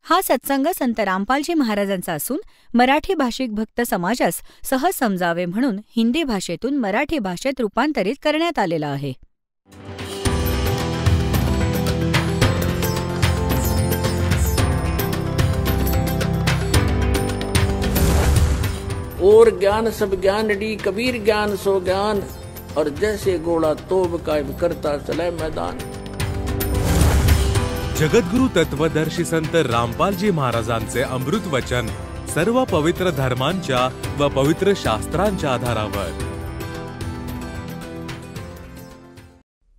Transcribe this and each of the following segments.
हा सत्संग संत रामपालजी महाराजांचा असून मराठी भाषिक भक्त समाजास सहज समजावे म्हणून हिंदी भाषेतून मराठी भाषेत रूपांतरित करण्यात आलेला आहे. और ज्ञान सब ज्ञान डी कबीर ज्ञान सो ज्ञान और जैसे घोड़ा तोब कायम करता चले मैदान. जगद्गुरु तत्वदर्शी संत रामपालजी महाराजांचे अमृत वचन सर्व पवित्र धर्मांच्या व पवित्र शास्त्रांच्या आधारावर.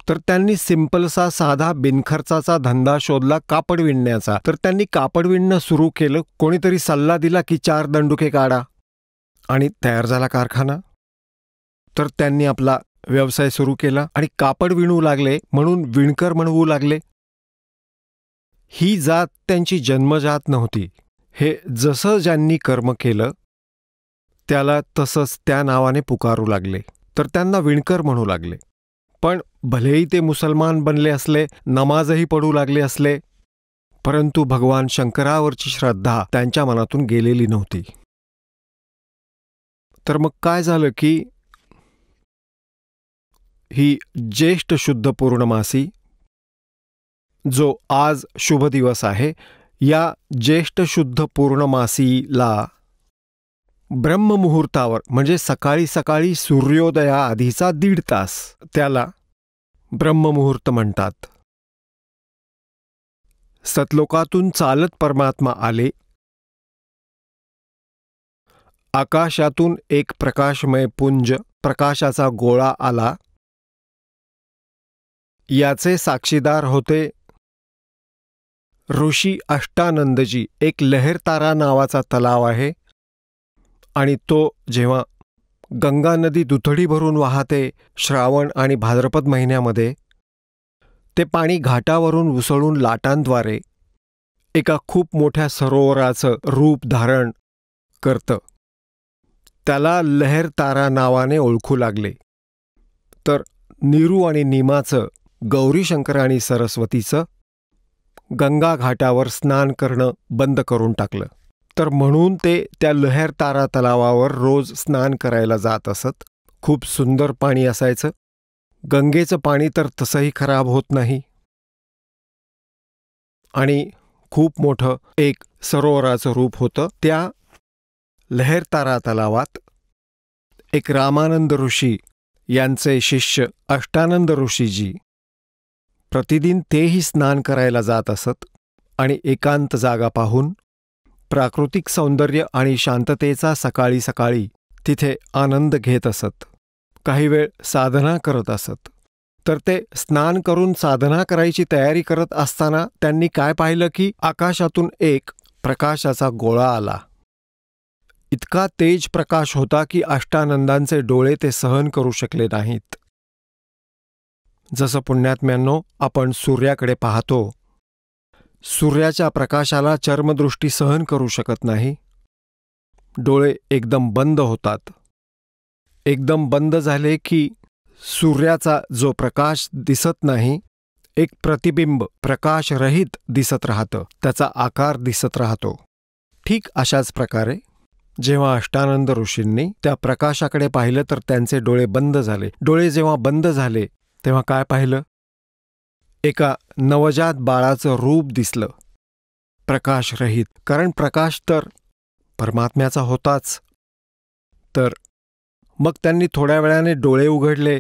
तर त्यांनी सिंपलसा साधा बिनखर्चाचा धंदा शोधला कापड विणण्याचा. तर त्यांनी कापड विणणं सुरू केलं. कोणीतरी सल्ला दिला की 4 दंडुके काढा आणि तयार झाला कारखाना. तर त्यांनी आपला व्यवसाय सुरू केला आणि कापड विणू लागले म्हणून विणकर म्हणवू लागले. ही जात त्यांची जन्मजात नव्हती. हे जसं ज्यांनी कर्म केलं त्याला तसंच त्या नावाने पुकारू लागले. तर त्यांना विणकर म्हणू लागले. पण भलेही ते मुसलमान बनले असले, नमाजही पडू लागले असले, परंतु भगवान शंकरावरची श्रद्धा त्यांच्या मनातून गेलेली नव्हती. तर मग काय झालं की ही ज्येष्ठ शुद्ध पौर्णमासी जो आज शुभ दिवस आहे, या ज्येष्ठ शुद्ध पौर्णमासीला ब्रह्ममुहूर्तावर म्हणजे सकाळी सकाळी सूर्योदयाआधीचा 1.5 तास त्याला ब्रह्ममुहूर्त म्हणतात. सतलोकातून चालत परमात्मा आले. आकाशातून एक प्रकाशमय पुंज प्रकाशाचा गोळा आला. याचे साक्षीदार होते ऋषी अष्टानंदजी. एक लहरतारा नावाचा तलाव आहे आणि तो जेव्हा गंगा नदी दुथडी भरून वाहते श्रावण आणि भाद्रपद महिन्यामध्ये, ते पाणी घाटावरून उसळून लाटांद्वारे एका खूप मोठ्या सरोवराचं रूप धारण करतं. त्याला लहरतारा नावाने ओळखू लागले. तर नीरू आणि नीमाचं, गौरीशंकर आणि सरस्वतीचं गंगा घाटावर स्नान करणं बंद करून टाकलं. तर म्हणून ते त्या लहरतारा तलावावर रोज स्नान करायला जात असत. खूप सुंदर पाणी असायचं. गंगेचं पाणी तर तसंही खराब होत नाही. आणि खूप मोठं एक सरोवराचं रूप होतं. त्या लहरतारा तलावात एक रामानंद ऋषी यांचे शिष्य अष्टानंद ऋषीजी प्रतिदिन तेही स्नान करायला जात असत आणि एकांत जागा पाहून प्राकृतिक सौंदर्य आणि शांततेचा सकाळी सकाळी तिथे आनंद घेत असत. काही वेळ साधना करत असत. तर ते स्नान करून साधना करायची तयारी करत असताना त्यांनी काय पाहिलं की आकाशातून एक प्रकाशाचा गोळा आला. इतका तेज प्रकाश होता की अष्टानंदांचे डोळे ते सहन करू शकले नाहीत. जसं पुण्यात्म्यांनो आपण सूर्याकडे पाहतो, सूर्याच्या प्रकाशाला चर्मदृष्टी सहन करू शकत नाही. डोळे एकदम बंद होतात. एकदम बंद झाले की सूर्याचा जो प्रकाश दिसत नाही, एक प्रतिबिंब प्रकाशरहित दिसत राहतं, त्याचा आकार दिसत राहतो. ठीक अशाच प्रकारे जेव्हा अष्टानंद ऋषींनी त्या प्रकाशाकडे पाहिलं तर त्यांचे डोळे बंद झाले. डोळे जेव्हा बंद झाले तेव्हा काय पाहिलं? एका नवजात बाळाचं रूप दिसलं, प्रकाशरहित. कारण प्रकाश तर परमात्म्याचा होताच. तर मग त्यांनी थोड्या वेळाने डोळे उघडले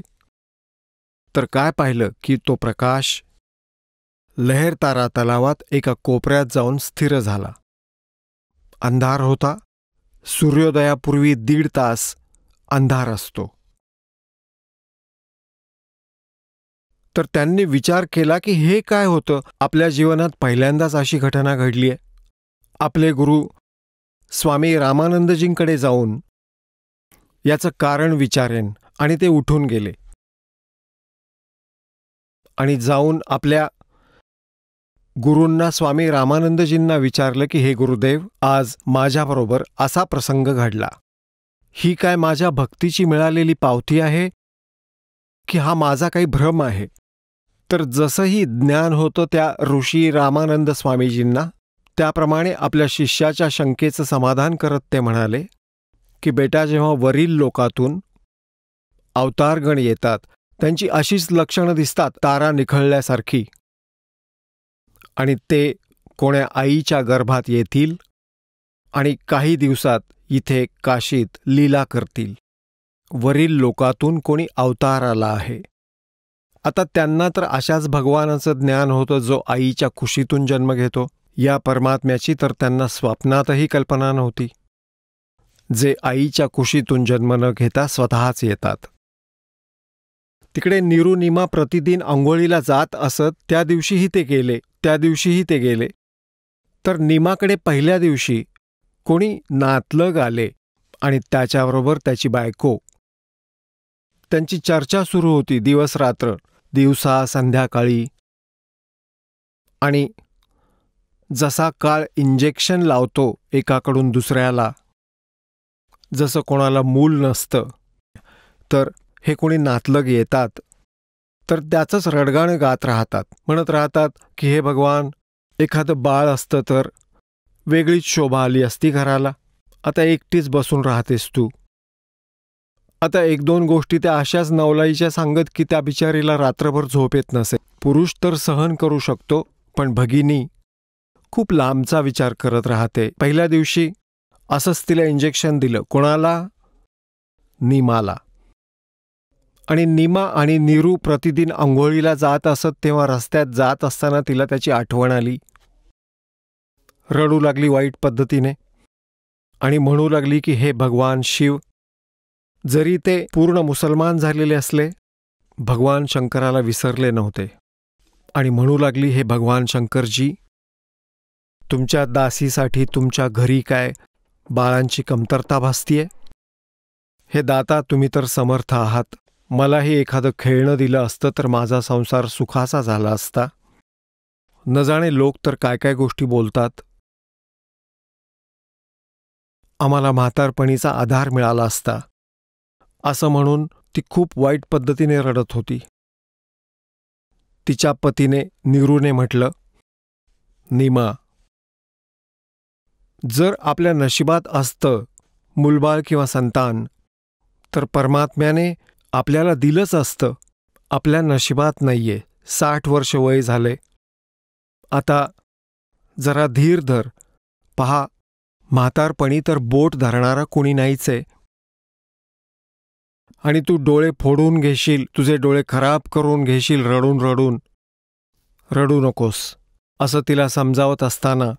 तर काय पाहिलं की तो प्रकाश लहरतारा तलावात एका कोपऱ्यात जाऊन स्थिर झाला. अंधार होता. सूर्योदयापूर्वी 1.5 तास अंधार असतो. तर त्यांनी विचार केला की हे काय होतं? आपल्या जीवनात पहिल्यांदाच अशी घटना घडली आहे. आपले गुरु स्वामी रामानंदजींकडे जाऊन याचं कारण विचारेन. आणि ते उठून गेले आणि जाऊन आपल्या गुरूंना स्वामी रामानंदजींना विचारलं की हे गुरुदेव, आज माझ्याबरोबर असा प्रसंग घडला. ही काय माझ्या भक्तीची मिळालेली पावती आहे की हा माझा काही भ्रम आहे? तर जसंही ज्ञान होतं त्या ऋषी रामानंद स्वामीजींना, त्याप्रमाणे आपल्या शिष्याच्या शंकेचं समाधान करत ते म्हणाले की बेटा, जेव्हा वरील लोकातून अवतारगण येतात त्यांची अशीच लक्षणं दिसतात, तारा निखळल्यासारखी, आणि ते कोण्या आईच्या गर्भात येतील आणि काही दिवसात इथे काशीत लीला करतील. वरील लोकातून कोणी अवतार आला आहे. आता त्यांना तर अशाच भगवानाचं ज्ञान होतं जो आईच्या कुशीतून जन्म घेतो. या परमात्म्याची तर त्यांना स्वप्नातही कल्पना नव्हती, जे आईच्या कुशीतून जन्म न घेता स्वतःच येतात. तिकडे नीरू नीमा प्रतिदिन अंघोळीला जात असत. त्या दिवशीही ते गेले. तर नीमाकडे पहिल्या दिवशी कोणी नातलग आले आणि त्याच्याबरोबर त्याची बायको. त्यांची चर्चा सुरू होती दिवस रात्र, दिवसा संध्याकाळी. आणि जसा काळ इंजेक्शन लावतो एकाकडून दुसऱ्याला, जसं कोणाला मूल नसतं, तर हे कोणी नातलग येतात तर त्याचंच रडगाणं गात राहतात, म्हणत राहतात की हे भगवान, एखादं बाळ असतं तर वेगळीच शोभा आली असती घराला. आता एकटीच बसून राहतेस तू. आता एक दोन गोष्टी त्या अशाच नवलाईच्या सांगत की त्या बिचारीला रात्रभर झोप येत नसे. पुरुष तर सहन करू शकतो, पण भगिनी खूप लांबचा विचार करत राहते. पहिल्या दिवशी असंच तिला इंजेक्शन दिलं. कोणाला? नीमाला. आणि नीमा आणि नीरू प्रतिदिन अंघोळीला जात असत तेव्हा रस्त्यात जात असताना तिला त्याची आठवण आली. रडू लागली वाईट पद्धतीने आणि म्हणू लागली की हे भगवान शिव, जरी ते पूर्ण मुसलमान झालेले असले, भगवान शंकराला विसरले नव्हते. आणि म्हणू लागली, हे भगवान शंकरजी, तुमच्या दासीसाठी तुमच्या घरी काय बाळांची कमतरता भासतीये? हे दाता, तुम्ही तर समर्थ आहात. मलाही एखादं खेळणं दिलं असतं तर माझा संसार सुखाचा झाला असता. न जाणे लोक तर काय काय गोष्टी बोलतात. आम्हाला म्हातारपणीचा आधार मिळाला असता, असं म्हणून ती खूप वाईट पद्धतीने रडत होती. तिच्या पतीने नीरूने म्हटलं, नीमा, जर आपल्या नशिबात असतं मुलबाळ किंवा संतान तर परमात्म्याने आपल्याला दिलंच असतं. आपल्या नशिबात नाहीये. 60 वर्ष वय झाले. आता जरा धीर धर. पहा, म्हातारपणी तर बोट धरणारा कोणी नाहीच आहे. आणि तू डोळे फोडून घेशील, तुझे डोळे खराब करून घेशील रडून रडून. रडू नकोस, असं तिला समजावत असताना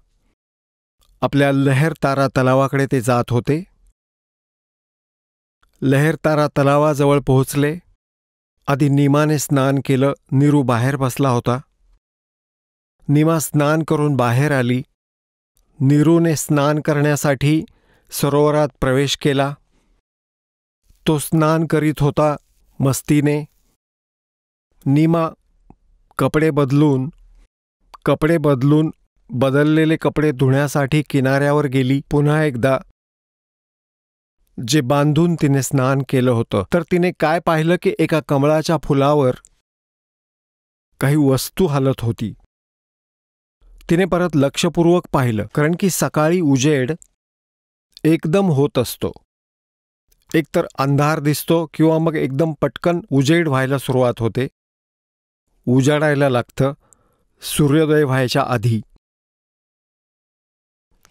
आपल्या लहेरतारा तलावाकडे ते जात होते. लहेरतारा तलावाजवळ पोहोचले. आधी नीमाने स्नान केलं. नीरू बाहेर बसला होता. नीमा स्नान करून बाहेर आली. नीरूने स्नान करण्यासाठी सरोवरात प्रवेश केला. तो स्नान करीत होता मस्तीने. नीमा कपडे बदलून बदललेले कपडे धुण्यासाठी किनाऱ्यावर गेली. पुन्हा एकदा जे बांधून तिने स्नान केलं होतं, तर तिने काय पाहिलं की एका कमळाच्या फुलावर काही वस्तू हलत होती. तिने परत लक्षपूर्वक पाहिलं, कारण की सकाळी उजेड एकदम होत असतो. एकतर अंधार दिसतो किंवा मग एकदम पटकन उजेड व्हायला सुरुवात होते. उजाडायला लागतं सूर्योदय व्हायच्या आधी.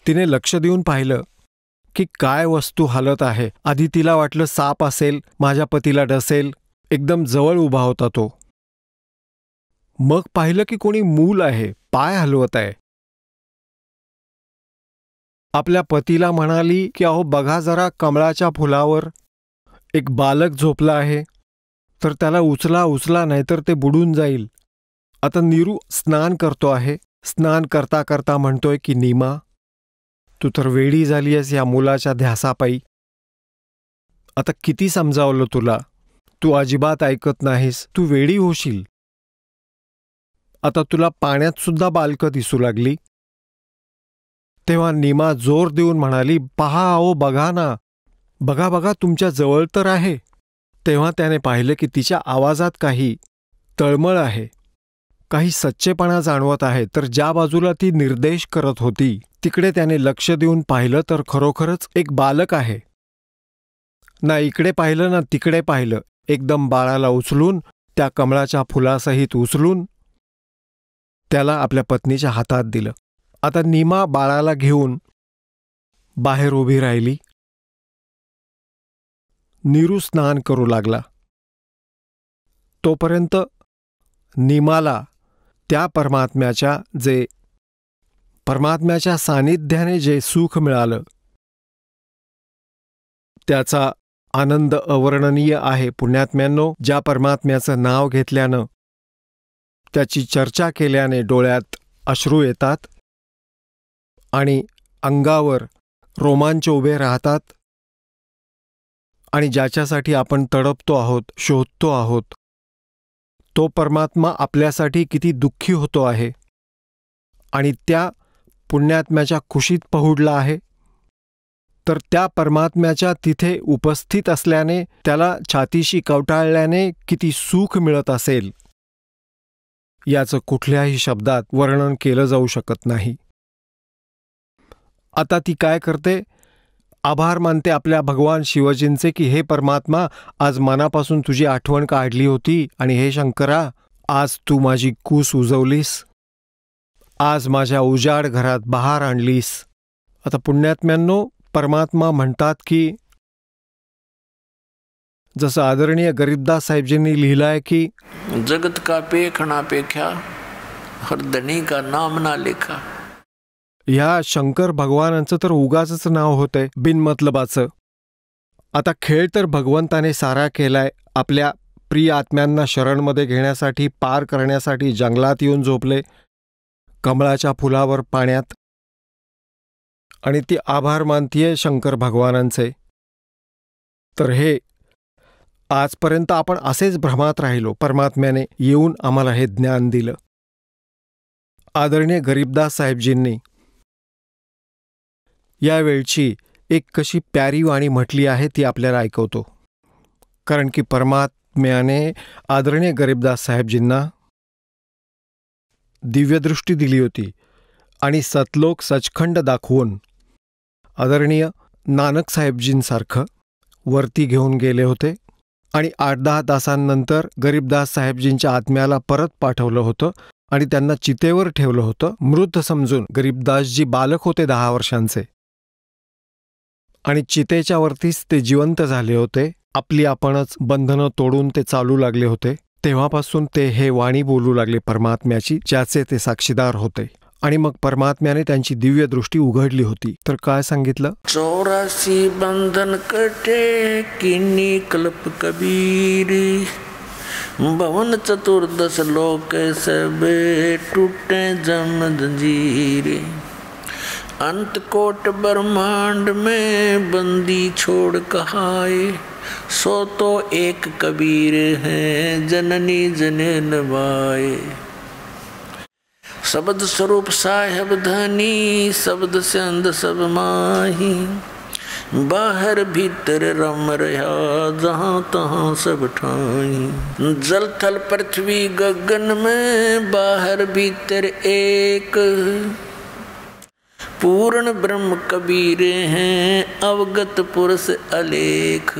तिने लक्ष देऊन पाहिलं की काय वस्तू हलत आहे. आधी तिला वाटलं साप असेल, माझ्या पतीला डसेल. एकदम जवळ उभा होता तो. मग पाहिलं की कोणी मूल आहे, पाय हलवत आहे. आपल्या पतीला म्हणाली की अहो बघा जरा, कमळाच्या फुलावर एक बालक झोपला आहे, तर त्याला उचला नाहीतर ते बुडून जाईल. आता नीरू स्नान करतो आहे. स्नान करता करता म्हणतोय की नीमा, तू तर वेडी झाली आहेस या मुलाच्या ध्यासापायी. आता किती समजावलं तुला, तू अजिबात ऐकत नाहीस. तू वेडी होशील. आता तुला पाण्यात सुद्धा बालकं दिसू लागली. तेव्हा नीमा जोर देऊन म्हणाली, पहा अहो, बघा ना, बघा तुमच्या जवळ तर आहे. तेव्हा त्याने पाहिलं की तिच्या आवाजात काही तळमळ आहे. काही सच्चेपणा जाणवत आहे, तर ज्या बाजूला ती निर्देश करत होती तिकडे त्याने लक्ष देऊन पाहिलं तर खरोखरच एक बालक आहे. ना इकडे पाहिलं ना तिकडे पाहिलं, एकदम बाळाला उचलून, त्या कमळाच्या फुलासहित उचलून त्याला आपल्या पत्नीच्या हातात दिलं. आता नीमा बाळाला घेऊन बाहेर उभी राहिली. नीरू स्नान करू लागला. तोपर्यंत नीमाला त्या परमात्म्याच्या सानिध्याने जे सुख मिळालं त्याचा आनंद अवर्णनीय आहे. पुण्यात्म्यांनो, ज्या परमात्म्याचं नाव घेतल्यानं, त्याची चर्चा केल्याने डोळ्यात अश्रू येतात आणि अंगावर रोमांच उभे राहतात, आणि ज्याच्यासाठी आपण तडपतो आहोत, शोधतो आहोत, तो परमात्मा आपल्यासाठी किती दुःखी होतो आहे आणि त्या पुण्यात्म्याच्या कुशीत पहुडला आहे, तर त्या परमात्म्याच्या तिथे उपस्थित असल्याने, त्याला छातीशी कवटाळल्याने किती सुख मिळत असेल, याचं कुठल्याही शब्दात वर्णन केलं जाऊ शकत नाही. आता ती काय करते? आभार मानते आपल्या भगवान शिवजींचे की हे परमात्मा, आज मनापासून तुझी आठवण काढली होती आणि हे शंकरा, आज तू माझी कूस उजवलीस, आज माझ्या उजाड घरात बहार आणलीस. आता पुण्यात्म्यांनो, परमात्मा म्हणतात की, जसं आदरणीय गरीबदास साहेबजींनी लिहिलंय की, जगत का पेखणा पेख्या, हर धनी का नाम ना लेखा. ह्या शंकर भगवानांचं तर उगाचच नाव होतंय, बिनमतलबाचं. आता खेळ तर भगवंताने सारा केलाय. आपल्या प्रिय आत्म्यांना शरणमध्ये घेण्यासाठी, पार करण्यासाठी जंगलात येऊन झोपले, कमळाच्या फुलावर पाण्यात, आणि ती आभार मानतीये शंकर भगवानांचे. तर हे आजपर्यंत आपण असेच भ्रमात राहिलो. परमात्म्याने येऊन आम्हाला हे ज्ञान दिलं. आदरणीय गरीबदास साहेबजींनी यावेळची एक कशी प्यारी वाणी म्हटली आहे ती आपल्याला ऐकवतो. कारण की परमात्म्याने आदरणीय गरीबदास साहेबजींना दिव्यदृष्टी दिली होती आणि सतलोक सचखंड दाखवून आदरणीय नानक साहेबजींसारखं वरती घेऊन गेले होते आणि 8-10 तासांनंतर गरीबदास साहेबजींच्या आत्म्याला परत पाठवलं होतं आणि त्यांना चितेवर ठेवलं होतं, मृत समजून. गरीबदासजी बालक होते 10 वर्षांचे आणि चितेच्या वरतीच ते जिवंत झाले होते. आपली आपणच बंधनं तोडून ते चालू लागले होते. तेव्हापासून ते हे वाणी बोलू लागले परमात्म्याची, ज्याचे ते साक्षीदार होते. आणि मग परमात्म्याने त्यांची दिव्य दृष्टी उघडली होती. तर काय सांगितलं? 84 बंधन कटे किन्नी कल्प कबीर, भवन चतुर्दश लोक सब टूटे जम जंजीर, अंत कोट ब्रह्मांड में बंदी छोड़ कहाए, सो तो एक कबीर है जननी जने नवाए. शब्द स्वरूप साहेब धनी, शब्द से अंध सब माही, बाहर भीतर रम रहा जहाँ तहाँ सब ठाई. जल थल पृथ्वी गगन में बाहर भीतर एक, पूर्ण ब्रह्म कबीर हैं अवगत पुरुष अलेख.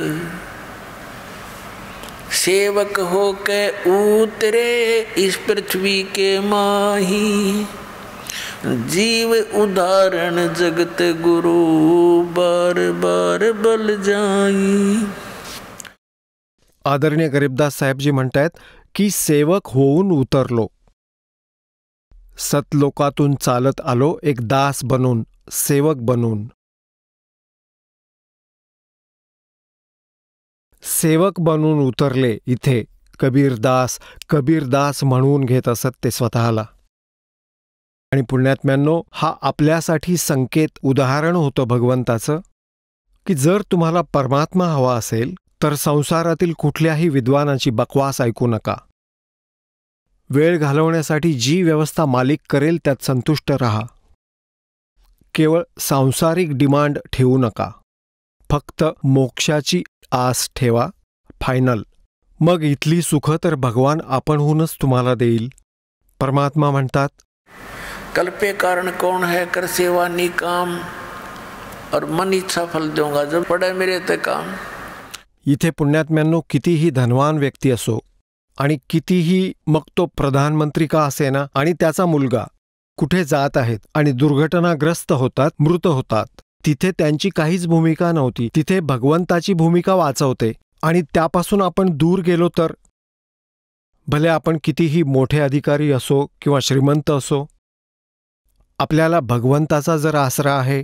सेवक हो के उतरे इस पृथ्वी के माही, जीव उदाहरण जगत गुरु बार बार बल जाई. आदरणीय गरीबदास साहेबजी म्हणतायत की सेवक होऊन उतरलो, सतलोकातून चालत आलो, एक दास बनून, सेवक बनून. सेवक बनून उतरले इथे कबीरदास. कबीरदास म्हणून घेत असत ते स्वतःला. आणि पुण्यात्म्यांनो, हा आपल्यासाठी संकेत, उदाहरण होतं भगवंताचं की जर तुम्हाला परमात्मा हवा असेल तर संसारातील कुठल्याही विद्वानाची बकवास ऐकू नका. वेळ घालवण्यासाठी जी व्यवस्था मालिक करेल त्यात संतुष्ट रहा. केवळ सांसारिक डिमांड ठेवू नका. फक्त मोक्षाची आस ठेवा, फायनल. मग इथली सुख तर भगवान आपणहूनच तुम्हाला देईल. परमात्मा म्हणतात, कल्पे कारण कौन है, कर सेवा निकाम, और मन इच्छा फल दूंगा, जब पड़े मेरे ते काम. इथे पुण्यात्म्यांनो, कितीही धनवान व्यक्ती असो आणि कितीही मग तो प्रधानमंत्री का असेना आणि त्याचा मुलगा कुठे जात आहेत आणि दुर्घटनाग्रस्त होतात, मृत होतात, तिथे त्यांची काहीच भूमिका नव्हती. तिथे भगवंताची भूमिका वाचवते. आणि त्यापासून आपण दूर गेलो तर, भले आपण कितीही मोठे अधिकारी असो किंवा श्रीमंत असो, आपल्याला भगवंताचा जर आसरा आहे,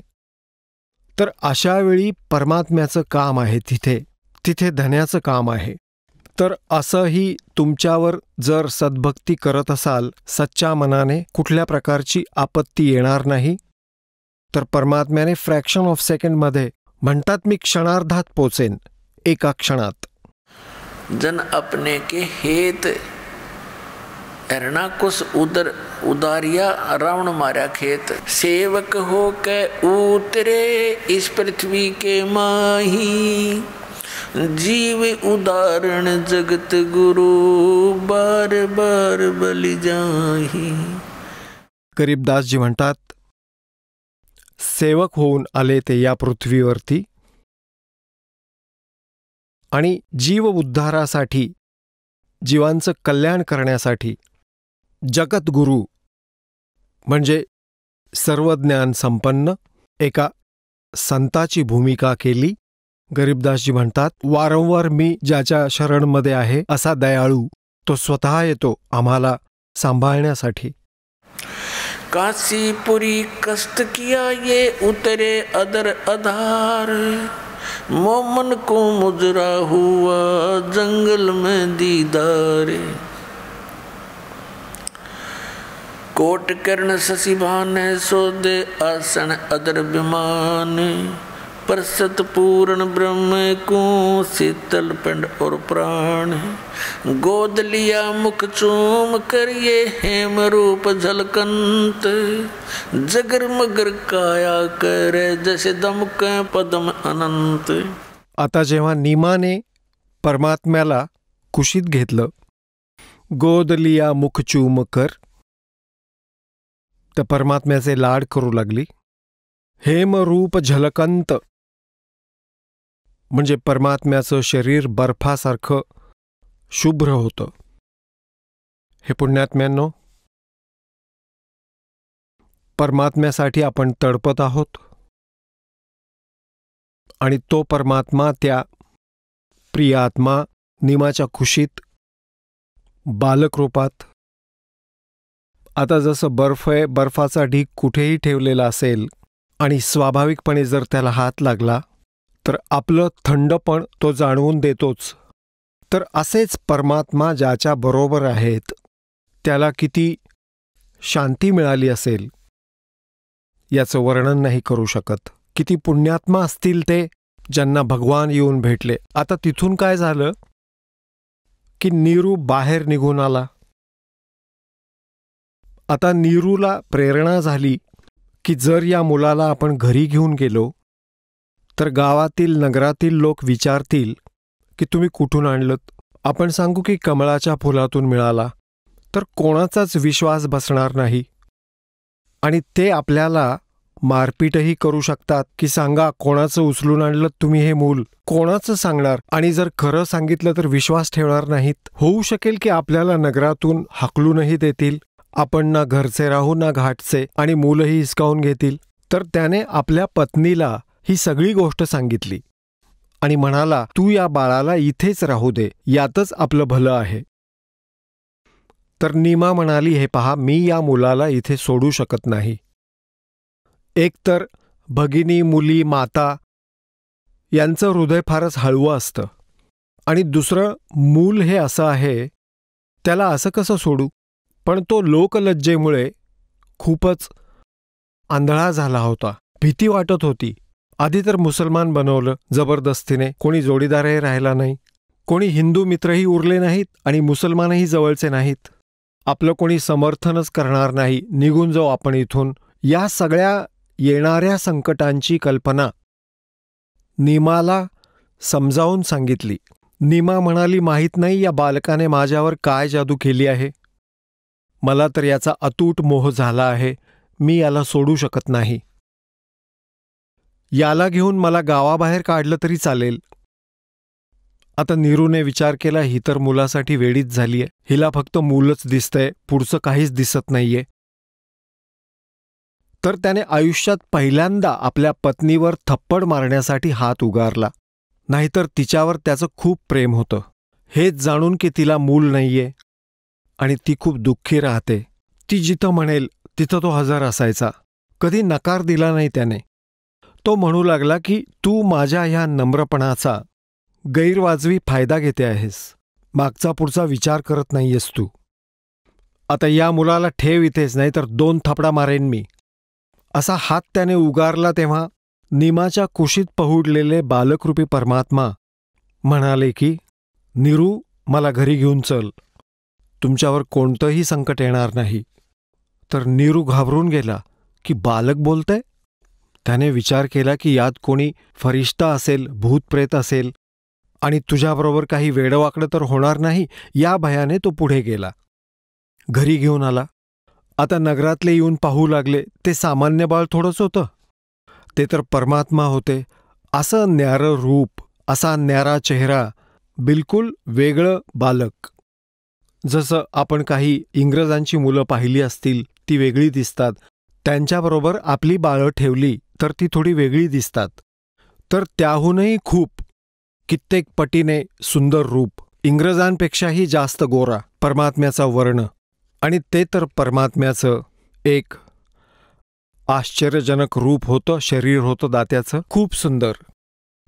तर अशा वेळी परमात्म्याचं काम आहे. तिथे धन्याचं काम आहे. तर असंही तुमच्यावर जर सद्भक्ती करत असाल, सच्च्या मनाने, कुठल्या प्रकारची आपत्ती येणार नाही. तर परमात्म्याने फ्रॅक्शन ऑफ सेकंडमध्ये म्हणतात, मी क्षणार्धात पोचेन, एका क्षणात. जन अपने के हेत एरणाकुश उदारिया रावण मारा खेत, सेवक हो के उतरे इस पृथ्वी के माही, जीव उदाहरण जगत गुरु बार बार बलि जाही. गरीबदासजी म्हणतात, सेवक होऊन आले ते या पृथ्वीवरती आणि जीव उद्धारासाठी, जीवांचं कल्याण करण्यासाठी जगद्गुरू म्हणजे सर्वज्ञान संपन्न एका संताची भूमिका केली. गरीबदासजी म्हणतात, वारंवार मी ज्याच्या शरणमध्ये आहे असा दयाळू तो स्वतः येतो आम्हाला सांभाळण्यासाठी. काशीपुरी कष्ट किया ये उतरे अदर अधार, मोमन को मुजरा हुआ जंगल में दीदार. कोट कर्ण शशिभान सोदे आसन अदर विमान, परसत पूर्ण ब्रह्म को शीतल पिंड और प्राण. गोद लिया मुख चूम कर ये हेम रूप झलकंत, जगर मगर काया करे जैसे दमक पदम अनंत. आता जेव्हा नीमाने परमात्म्याला कुशीत घेतलं, गोद लिया मुख चूम कर, तर परमात्म्याचे लाड करू लागली. हेमरूप झलकंत म्हणजे परमात्म्याचं शरीर बर्फासारखं शुभ्र होतं. हे पुण्यात्म्यांनो, परमात्म्यासाठी आपण तडपत आहोत आणि तो परमात्मा त्या प्रियात्मा निमाच्या खुशीत बालक रूपात. आता जसं बर्फ आहे, बर्फाचा ढीग कुठेही ठेवलेला असेल आणि स्वाभाविकपणे जर त्याला हात लागला तर आपलं थंडपण तो जाणवून देतोच. तर असेच परमात्मा ज्याच्या बरोबर आहेत त्याला किती शांती मिळाली असेल याचं वर्णन नाही करू शकत. किती पुण्यात्मा असतील ते ज्यांना भगवान येऊन भेटले. आता तिथून काय झालं की नीरू बाहेर निघून आला. आता नीरूला प्रेरणा झाली की जर या मुलाला आपण घरी घेऊन गेलो तर गावातील नगरातील लोक विचारतील की तुम्ही कुठून आणलत. आपण सांगू की कमळाच्या फुलातून मिळाला तर कोणाचाच विश्वास बसणार नाही आणि ते आपल्याला मारपीटही करू शकतात की सांगा कोणाचं उचलून आणलं तुम्ही हे मूल, कोणाचं सांगणार. आणि जर खरं सांगितलं तर विश्वास ठेवणार नाहीत. होऊ शकेल की आपल्याला नगरातून हाकलूनही देतील, आपण ना घरचे राहू ना घाटचे, आणि मुलंही हिसकावून घेतील. तर त्याने आपल्या पत्नीला ही सगळी गोष्ट सांगितली आणि म्हणाला, तू या बाळाला इथेच राहू दे, यातच आपलं भलं आहे. तर नीमा म्हणाली, हे पहा, मी या मुलाला इथे सोडू शकत नाही. एकतर भगिनी, मुली, माता यांचं हृदय फारच हळवं असतं आणि दुसरं मूल हे असं आहे, त्याला असं कसं सोडू. पण तो लोकलज्जेमुळे खूपच आंधळा झाला होता. भीती वाटत होती. आधी तर मुसलमान बनवलं जबरदस्तीने, कोणी जोडीदारही राहिला नाही, कोणी हिंदू मित्रही उरले नाहीत आणि मुसलमानही जवळचे नाहीत. आपलं कोणी समर्थनच करणार नाही, निघून जाऊ आपण इथून. या सगळ्या येणाऱ्या संकटांची कल्पना नीमाला समजावून सांगितली. नीमा म्हणाली, माहीत नाही या बालकाने माझ्यावर काय जादू केली आहे. मला तर याचा अतूट मोह झाला आहे. मी याला सोडू शकत नाही. याला घेऊन मला गावाबाहेर काढलं तरी चालेल. आता नीरूने विचार केला, ही तर मुलासाठी वेडीच झालीये. हिला फक्त मूलच दिसतंय, पुढचं काहीच दिसत नाहीये. तर त्याने आयुष्यात पहिल्यांदा आपल्या पत्नीवर थप्पड मारण्यासाठी हात उगारला. नाहीतर तिच्यावर त्याचं खूप प्रेम होतं. हेच जाणून की तिला मूल नाहीये आणि ती खूप दुःखी राहते. ती जिथं म्हणेल तिथं तो हजर असायचा. कधी नकार दिला नाही त्याने. तो म्हणू लागला की तू माझ्या ह्या नम्रपणाचा गैरवाजवी फायदा घेते आहेस. मागचा पुढचा विचार करत नाहीयेस तू. आता या मुलाला ठेव इथेच, नाहीतर 2 थपडा मारेन मी. असा हात त्याने उगारला तेव्हा निमाच्या कुशीत पहुडलेले बालकरूपी परमात्मा म्हणाले की नीरू, मला घरी घेऊन चल. तुमच्यावर कोणतंही संकट येणार नाही. तर नीरू घाबरून गेला की बालक बोलतंय. त्याने विचार केला की यात कोणी फरिश्ता असेल, भूतप्रेत असेल आणि तुझ्याबरोबर काही वेडवाकडं तर होणार नाही. या भयाने तो पुढे गेला. घरी घेऊन आला. आता नगरातले येऊन पाहू लागले. ते सामान्य बाळ थोडंच होतं, ते तर परमात्मा होते. असं न्यारं रूप, असा न्यारा चेहरा, बिलकुल वेगळं बालक. जसं आपण काही इंग्रजांची मुलं पाहिली असतील, ती वेगळी दिसतात. त्यांच्याबरोबर आपली बाळं ठेवली तर ती थोडी वेगळी दिसतात. तर त्याहूनही खूप कित्येक पटीने सुंदर रूप, इंग्रजांपेक्षाही जास्त गोरा परमात्म्याचा वर्ण. आणि ते तर परमात्म्याचं एक आश्चर्यजनक रूप होतं, शरीर होतं दात्याचं, खूप सुंदर.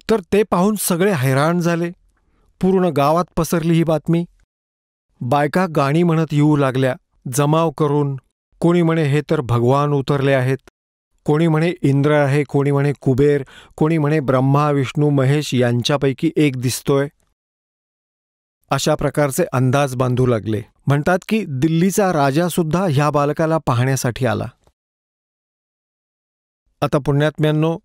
तर ते पाहून सगळे हैराण झाले. पूर्ण गावात पसरली ही बातमी. बायका गाणी म्हणत येऊ लागल्या जमाव करून. कोणी म्हणे हे तर भगवान उतरले आहेत, कोणी म्हणे इंद्र आहे, कोणी म्हणे कुबेर, कोणी म्हणे ब्रह्मा विष्णू महेश यांच्यापैकी एक दिसतोय. अशा प्रकारचे अंदाज बांधू लागले. म्हणतात की दिल्लीचा राजासुद्धा ह्या बालकाला पाहण्यासाठी आला. आता पुण्यात्म्यांनो,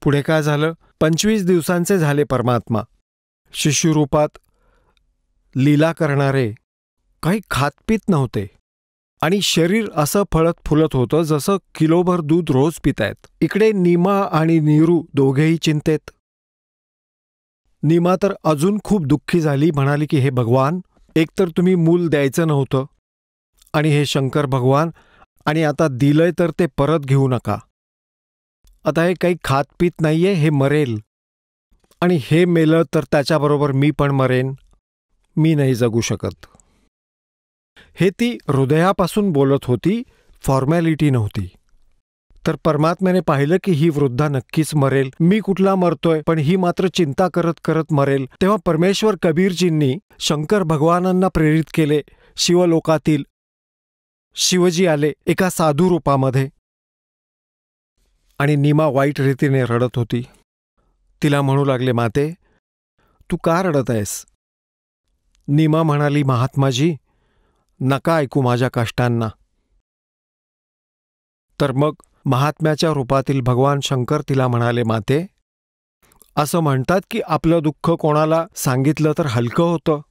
पुढे काय झालं? 25 दिवसांचे झाले परमात्मा. शिशुरूपात लीला करणारे, काही खातपीत नव्हते आणि शरीर असं फळत फुलत होतं जसं किलोभर दूध रोज पितायत. इकडे नीमा आणि नीरू दोघेही चिंतेत. नीमा तर अजून खूप दुःखी झाली. म्हणाली की हे भगवान, एकतर तुम्ही मूल द्यायचं नव्हतं आणि हे शंकर भगवान, आणि आता दिलंय तर ते परत घेऊ नका. आता हे काही खातपीत नाहीये, हे मरेल. आणि हे मेलं तर त्याच्याबरोबर मी पण मरेन. मी नाही जगू शकत. हे ती हृदयापासून बोलत होती, फॉर्मॅलिटी नव्हती. तर परमात्म्याने पाहिलं की ही वृद्धा नक्कीच मरेल. मी कुठला मरतोय, पण ही मात्र चिंता करत करत मरेल. तेव्हा परमेश्वर कबीरजींनी शंकर भगवानांना प्रेरित केले. शिवलोकातील शिवजी आले एका साधू रूपामध्ये. आणि नीमा वाईट रीतीने रडत होती. तिला म्हणू लागले, माते, तू का रडत आहेस? नीमा म्हणाली, महात्माजी, नका ऐकू माझ्या कष्टांना. तर मग महात्म्याच्या रूपातील भगवान शंकर तिला म्हणाले, माते, असं म्हणतात की आपलं दुःख कोणाला सांगितलं तर हलकं होतं.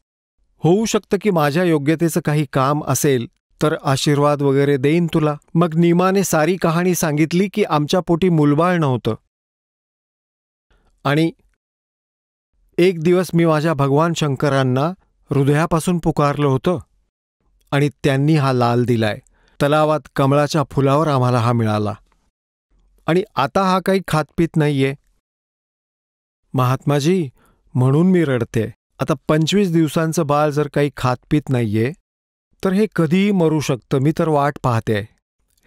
होऊ शकतं की माझ्या योग्यतेचं काही काम असेल तर आशीर्वाद वगैरे देईन तुला. मग नीमाने सारी कहाणी सांगितली की आमच्या पोटी मुलबाळ नव्हतं आणि एक दिवस मी माझ्या भगवान शंकरांना हृदयापासून पुकारलं होतं आणि त्यांनी हा लाल दिलाय. तलावात कमळाच्या फुलावर आम्हाला हा मिळाला आणि आता हा काही खातपीत नाहीये. महात्माजी, म्हणून मी रडते. आता 25 दिवसांचं बाळ जर काही खातपीत नाहीये तर हे कधीही मरू शकतं. मी तर वाट पाहते.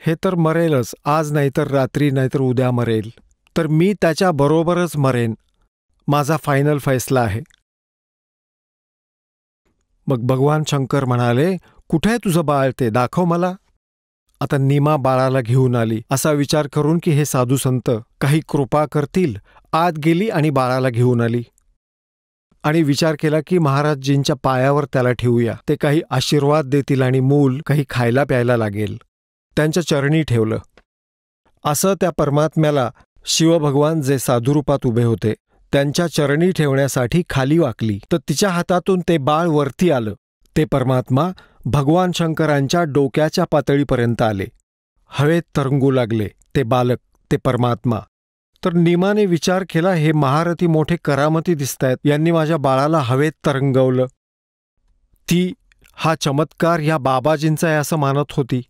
हे तर मरेलच, आज नाहीतर रात्री नाहीतर उद्या मरेल. तर मी त्याच्या बरोबरच मरेन. माझा फायनल फैसला आहे. मग भगवान शंकर म्हणाले, कुठे आहे तुझं बाळ, ते दाखव मला. आता नीमा बाळाला घेऊन आली. असा विचार करून की हे साधू संत काही कृपा करतील, आत गेली आणि बाळाला घेऊन आली. आणि विचार केला की महाराजजींच्या पायावर त्याला ठेवूया, ते काही आशीर्वाद देतील आणि मूल काही खायला प्यायला लागेल. त्यांच्या चरणी ठेवलं. असं त्या परमात्म्याला शिवभगवान जे साधुरूपात उभे होते त्यांच्या चरणी ठेवण्यासाठी खाली वाकली तर तिच्या हातातून ते बाळ वरती आलं. ते परमात्मा भगवान शंकरांच्या डोक्याच्या पातळीपर्यंत आले. हवेत तरंगू लागले ते बालक, ते परमात्मा. तर निमाने विचार केला, हे महारथी मोठे करामती दिसतायत, यांनी माझ्या बाळाला हवेत तरंगवलं. ती हा चमत्कार या बाबाजींचा आहे असं मानत होती.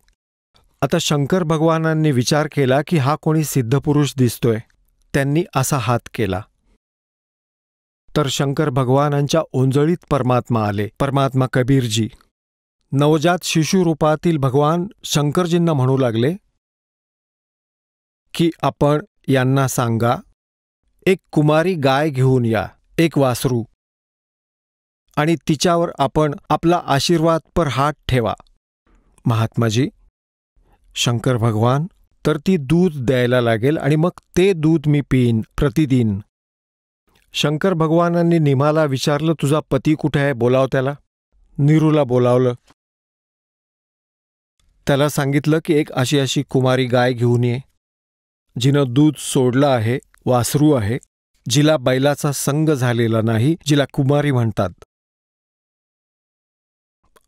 आता शंकर भगवानांनी विचार केला की हा कोणी सिद्धपुरुष दिसतोय. त्यांनी असा हात केला तर शंकर भगवानांच्या ओंजळीत परमात्मा आले, परमात्मा कबीरजी. नवजात शिशुरूपातील भगवान शंकरजींना म्हणू लागले की आपण यांना सांगा, एक कुमारी गाय घेऊन या, एक वासरू, आणि तिच्यावर आपण आपला आशीर्वाद पर हात ठेवा. महात्माजी, शंकर भगवान, तर ती दूध द्यायला लागेल आणि मग ते दूध मी पिईन प्रतिदिन. शंकर भगवानांनी निमाला विचारलं, तुझा पती कुठे आहे, बोलाव त्याला. नीरूला बोलावलं. त्याला सांगितलं की एक अशी अशी कुमारी गाय घेऊन ये, जिनं दूध सोडलं आहे, वासरू आहे, जिला बैलाचा संग झालेला नाही, जिला कुमारी म्हणतात,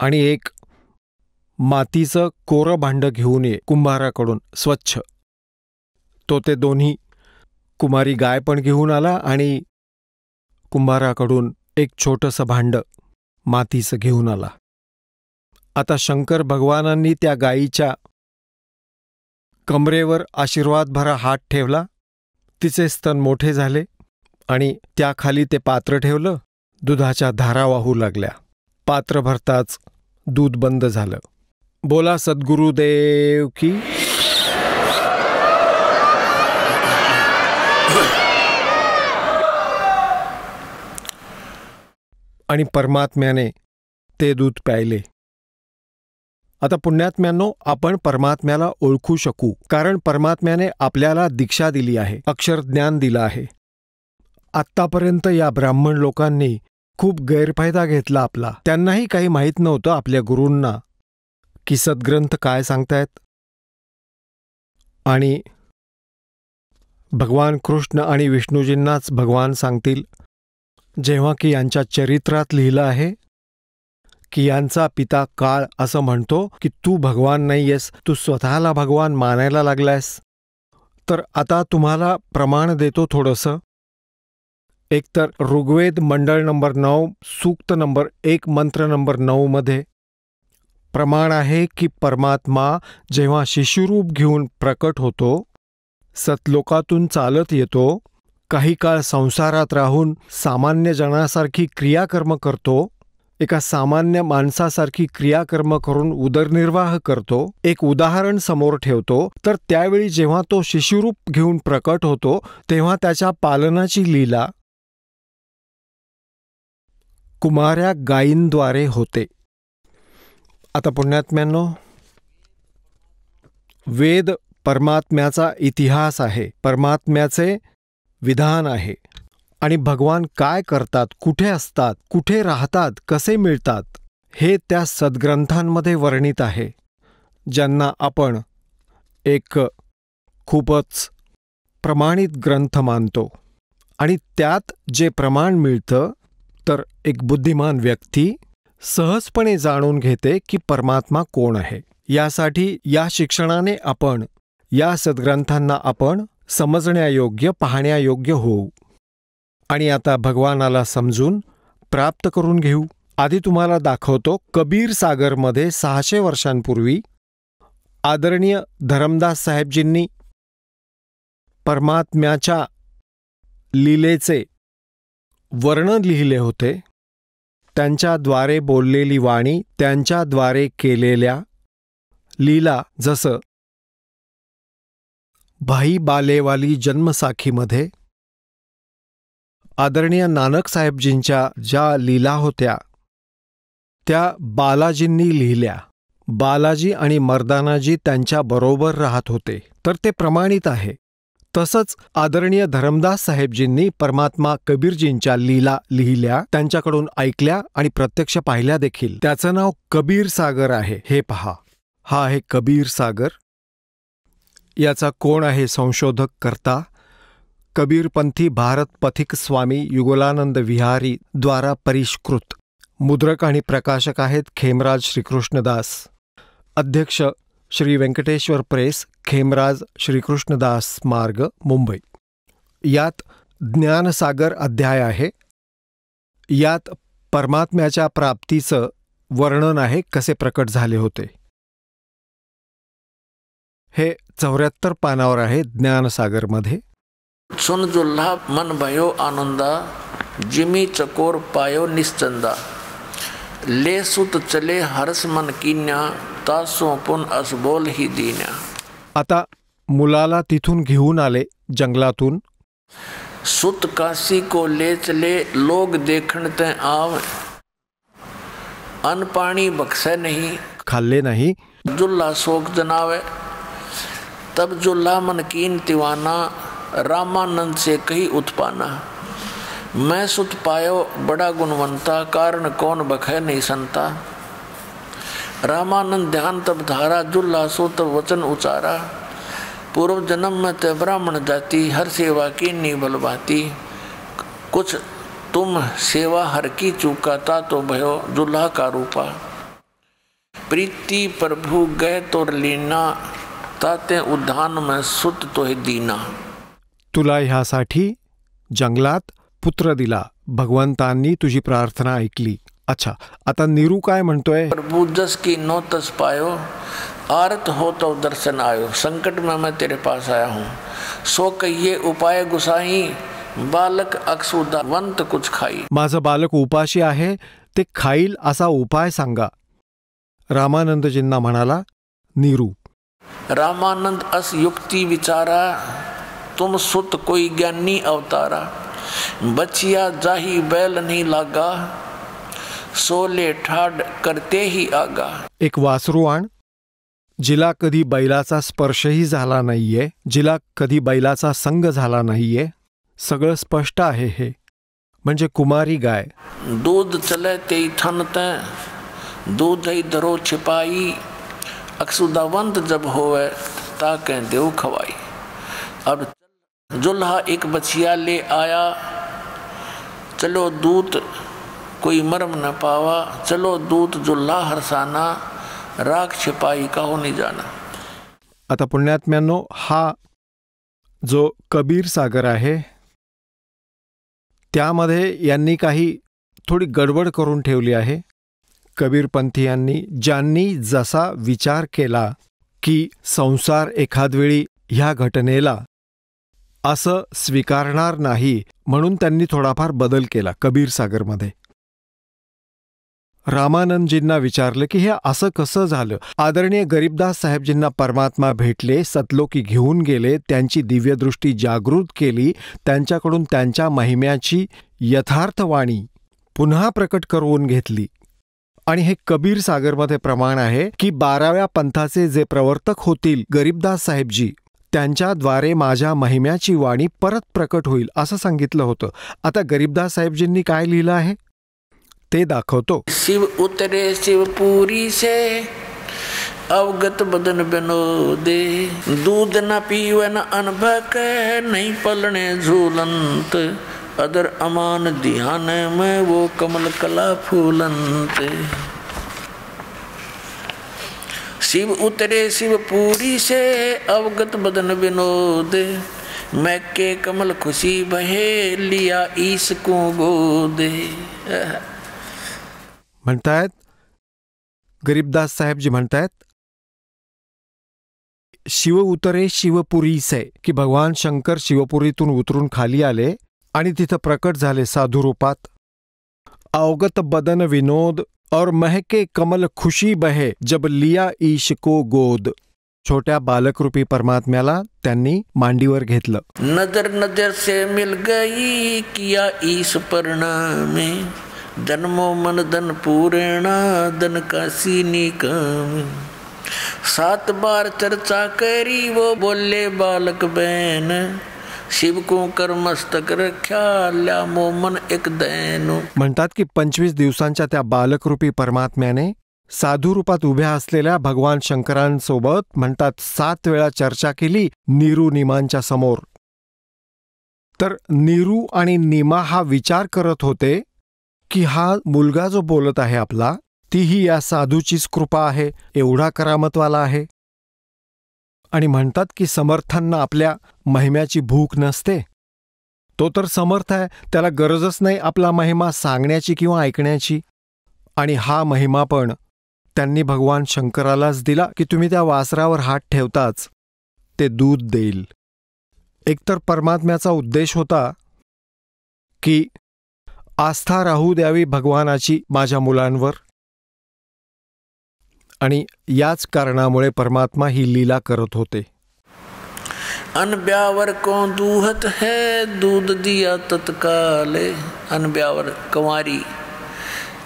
आणि एक मातीचं कोरं भांडं घेऊन ये कुंभाराकडून स्वच्छ. तो ते दोन्ही, कुमारी गाय पण घेऊन आला आणि कुंभाराकडून एक छोटंसं भांडं मातीचं घेऊन आला. आता शंकर भगवानांनी त्या गायीच्या कमरेवर आशीर्वाद भरा हात ठेवला. तिचे स्तन मोठे झाले आणि त्याखाली ते पात्र ठेवलं. दुधाच्या धारा वाहू लागल्या. पात्र भरताच दूध बंद झालं. बोला सद्गुरुदेव की. आणि परमात्म्याने ते दूध प्यायले. आता पुण्यात्म्यांनो, आपण परमात्म्याला ओळखू शकू, कारण परमात्म्याने आपल्याला दीक्षा दिली आहे, अक्षरज्ञान दिलं आहे. आत्तापर्यंत या ब्राह्मण लोकांनी खूप गैरफायदा घेतला आपला. त्यांनाही काही माहीत नव्हतं आपल्या गुरूंना की सद्ग्रंथ काय सांगतायत. आणि भगवान कृष्ण आणि विष्णूजींनाच भगवान सांगतील, जेव्हा की यांच्या चरित्रात लिहिलं आहे की यांचा पिता काळ असं म्हणतो की तू भगवान नाहीयेस, तू स्वतःला भगवान मानायला लागलायस. तर आता तुम्हाला प्रमाण देतो थोडंसं. एकतर ऋग्वेद मंडळ नंबर 9 सूक्त नंबर 1 मंत्र नंबर 9 मध्ये प्रमाण आहे की परमात्मा जेव्हा शिशुरूप घेऊन प्रकट होतो, सतलोकातून चालत येतो, काही काळ संसारात राहून सामान्य जनासारखी क्रियाकर्म करतो, एका सामान्य माणसासारखी क्रियाकर्म करून उदरनिर्वाह करतो. एक उदाहरण समोर ठेवतो. तर त्यावेळी जेव्हा तो शिशुरूप घेऊन प्रकट होतो तेव्हा त्याच्या पालनाची लीला कुमाऱ्या गायींद्वारे होते. आता पुण्यात्म्यांनो, वेद परमात्म्याचा इतिहास आहे, परमात्म्याचे विधान आहे. आणि भगवान काय करतात, कुठे असतात, कुठे राहतात, कसे मिळतात, हे त्या सद्ग्रंथांमध्ये वर्णित आहे, ज्यांना आपण एक खूपच प्रमाणित ग्रंथ मानतो. आणि त्यात जे प्रमाण मिळतं, तर एक बुद्धिमान व्यक्ती सहजपणे जाणून घेते की परमात्मा कोण आहे. यासाठी या शिक्षणाने आपण या सद्ग्रंथांना आपण समजण्यायोग्य, पाहण्यायोग्य होऊ. आणि आता भगवानाला समजून प्राप्त करून घेऊ. आधी तुम्हाला दाखवतो, कबीर सागरमध्ये 600 वर्षांपूर्वी आदरणीय धरमदास साहेबजींनी परमात्म्याच्या लीलेचे वर्णन लिहिले होते. त्यांच्याद्वारे बोललेली वाणी, त्यांच्याद्वारे केलेल्या लीला, जसं भाई बालेवाली जन्मसाखीमध्ये आदरणीय नानक साहेबजींच्या ज्या लीला होत्या त्या बालाजींनी लिहिल्या. बालाजी आणि मर्दानाजी त्यांच्याबरोबर राहत होते, तर ते प्रमाणित आहे. तसंच आदरणीय धरमदास साहेबजींनी परमात्मा कबीरजींच्या लीला लिहिल्या, त्यांच्याकडून ऐकल्या आणि प्रत्यक्ष पाहिल्या देखील. त्याचं नाव कबीर सागर आहे. हे पहा, हा आहे कबीर सागर. याचा कोण आहे संशोधक करता? कबीरपंथी भारत पथिक स्वामी युगलानंद विहारी द्वारा परिष्कृत. मुद्रक आणि प्रकाशक आहेत खेमराज श्रीकृष्णदास. अध्यक्ष श्री व्यंकटेश्वर प्रेस, खेमराज श्रीकृष्णदास मार्ग, मुंबई. यात ज्ञानसागर अध्याय आहे. यात परमात्म्याच्या प्राप्तीचं वर्णन आहे, कसे प्रकट झाले होते. हे 74 पानावर आहे ज्ञानसागरमध्ये. सुन जुल्हा मन भयो आनंदा, जिमी चकोर पायो निश्चंदा. ले सुत चले हर्ष मन कीन्या, तासो पुन असबोल ही दीन्या. आता मुलाला तिथून घेऊन आले जंगलातून. सुत काशी को ले चले, लोग देखण ते आव. अन्न पाणी बख्शे नहीं, खाल्ले नाही. जुल्हा शोक जनावे. तब जुल्हा मन कीन तिवाना, रामानंद से कही उत्पाना. मैं सुत पायो बड़ा गुणवंता, कारण कौन बखे नहीं संता. रामानंद ध्यान तब धारा, जुल्हा सो तब वचन उचारा. पूर्व जन्म में ते ब्राह्मण जाति, हर सेवा की नी बलबाती. कुछ तुम सेवा हर की चूकाता, तो भयो जुल्हा का रूपा. प्रीति प्रभु गए तोर लीना, ताते उद्धान में सुत तो है दीना. तुला ह्यासाठी जंगलात पुत्र दिला, भगवंतांनी तुझी प्रार्थना ऐकली. अच्छा, आता नीरू काय म्हणतोय? प्रभु जस की नो तस पायो, आरत हो तो दर्शन आयो. संकट में मैं तेरे पास आया हूँ, सो कहिए उपाय गुसाई. बालक अक्षुदावंत कुछ खाई. माझं बालक उपाशी आहे, ते खाईल असा उपाय सांगा. रामानंदजींना म्हणाला नीरू. रामानंद अस युक्ति विचारा, तुम सुत कोई ज्ञानी अवतारा. बचिया जाही बैल नहीं लागा, सोले ठाड करते ही आगा. एक वासरू आण, जिला कधी बैलाचा स्पर्शही झाला नाहीये, जिला कधी बैलाचा संग झाला नाहीये. सगळं स्पष्ट आहे हे. म्हणजे कुमारी गाय. दूध चले ते थनते, दूध ही दरो छिपाई. अक्षुदावंत जब होवे, ताके देव खवाई. अब जुल्हा एक बछिया ले आया, चलो दूत कोई मर्म न पावा. चलो दूत जुल्हा हरसाना, राख छिपाई का हो नहीं जाना. आता पुण्यात्म्यांनो, हा जो कबीर सागर आहे त्यामध्ये यांनी काही थोडी गडबड करून ठेवली आहे. कबीरपंथीयांनी ज्यांनी जसा विचार केला की संसार एखादवेळी ह्या घटनेला असं स्वीकारणार नाही, म्हणून त्यांनी थोडाफार बदल केला कबीर सागरमध्ये. रामानंदजींना विचारलं की हे असं कसं झालं. आदरणीय गरीबदास साहेबजींना परमात्मा भेटले, सतलोकी घेऊन गेले, त्यांची दिव्यदृष्टी जागृत केली, त्यांच्याकडून त्यांच्या महिम्याची यथार्थवाणी पुन्हा प्रकट करून घेतली. आणि हे कबीर सागरमध्ये प्रमाण आहे की 12व्या पंथाचे जे प्रवर्तक होतील गरीबदास साहेबजी, त्यांच्याद्वारे माझ्या महिम्याची वाणी परत प्रकट होईल असं सांगितलं होतं. आता गरीबदास साहेबजींनी काय लिहिलं आहे ते दाखवतो. शिव उतरे शिवपुरी से, अवगत बदन बिनोदे. दूध न पीवे न अनभक, नहीं पलने झूलंत. अदर अमान ध्यान में वो कमल कला फूलंत. शिव उतरे शिवपुरी से, अवगत बदन विनोद. मैं के कमल खुशी बहे, लिया ईश को गोदे. म्हणतायत गरीबदास साहेबजी म्हणतायत शिव उतरे शिवपुरी से, की भगवान शंकर शिवपुरीतून उतरून खाली आले आणि तिथं प्रकट झाले साधू रूपात. अवगत बदन विनोद और महके कमल खुशी बहे, जब लिया ईश को गोद. छोट्या बालकरूपी परमात्म्याला त्यांनी मांडीवर घेतलं. नजर नजर से मिल गई, किया ईश परिणामे. जन्मो मन धन पूर्णा, धन का सीनी काम. 7 बार चर्चा करी, वो बोले बालक बहन. शिव को कर मस्तक रख्या, ल्या मोमन एक दैन. म्हणतात की 25 दिवसांच्या त्या बालकरूपी परमात्म्याने साधू रूपात उभ्या असलेल्या भगवान शंकरांसोबत म्हणतात 7 वेळा चर्चा केली नीरू निमांच्या समोर. तर नीरू आणि निमा हा विचार करत होते की हा मुलगा जो बोलत आहे आपला, तीही या साधूचीच कृपा आहे, एवढा करामतवाला आहे. आणि म्हणतात की समर्थांना आपल्या महिम्याची भूक नसते. तो तर समर्थ आहे, त्याला गरजच नाही आपला महिमा सांगण्याची किंवा ऐकण्याची. आणि हा महिमा पण त्यांनी भगवान शंकरालाच दिला की तुम्ही त्या वासरावर हात ठेवताच ते दूध देईल. एकतर परमात्म्याचा उद्देश होता की आस्था राहू द्यावी भगवानाची माझ्या मुलांवर, आणि याच कारणामुळे परमात्मा ही लीला करत होते. अनब्यावर को दूहत है दूध दिया तत्काले. अनब्यावर कंवारी,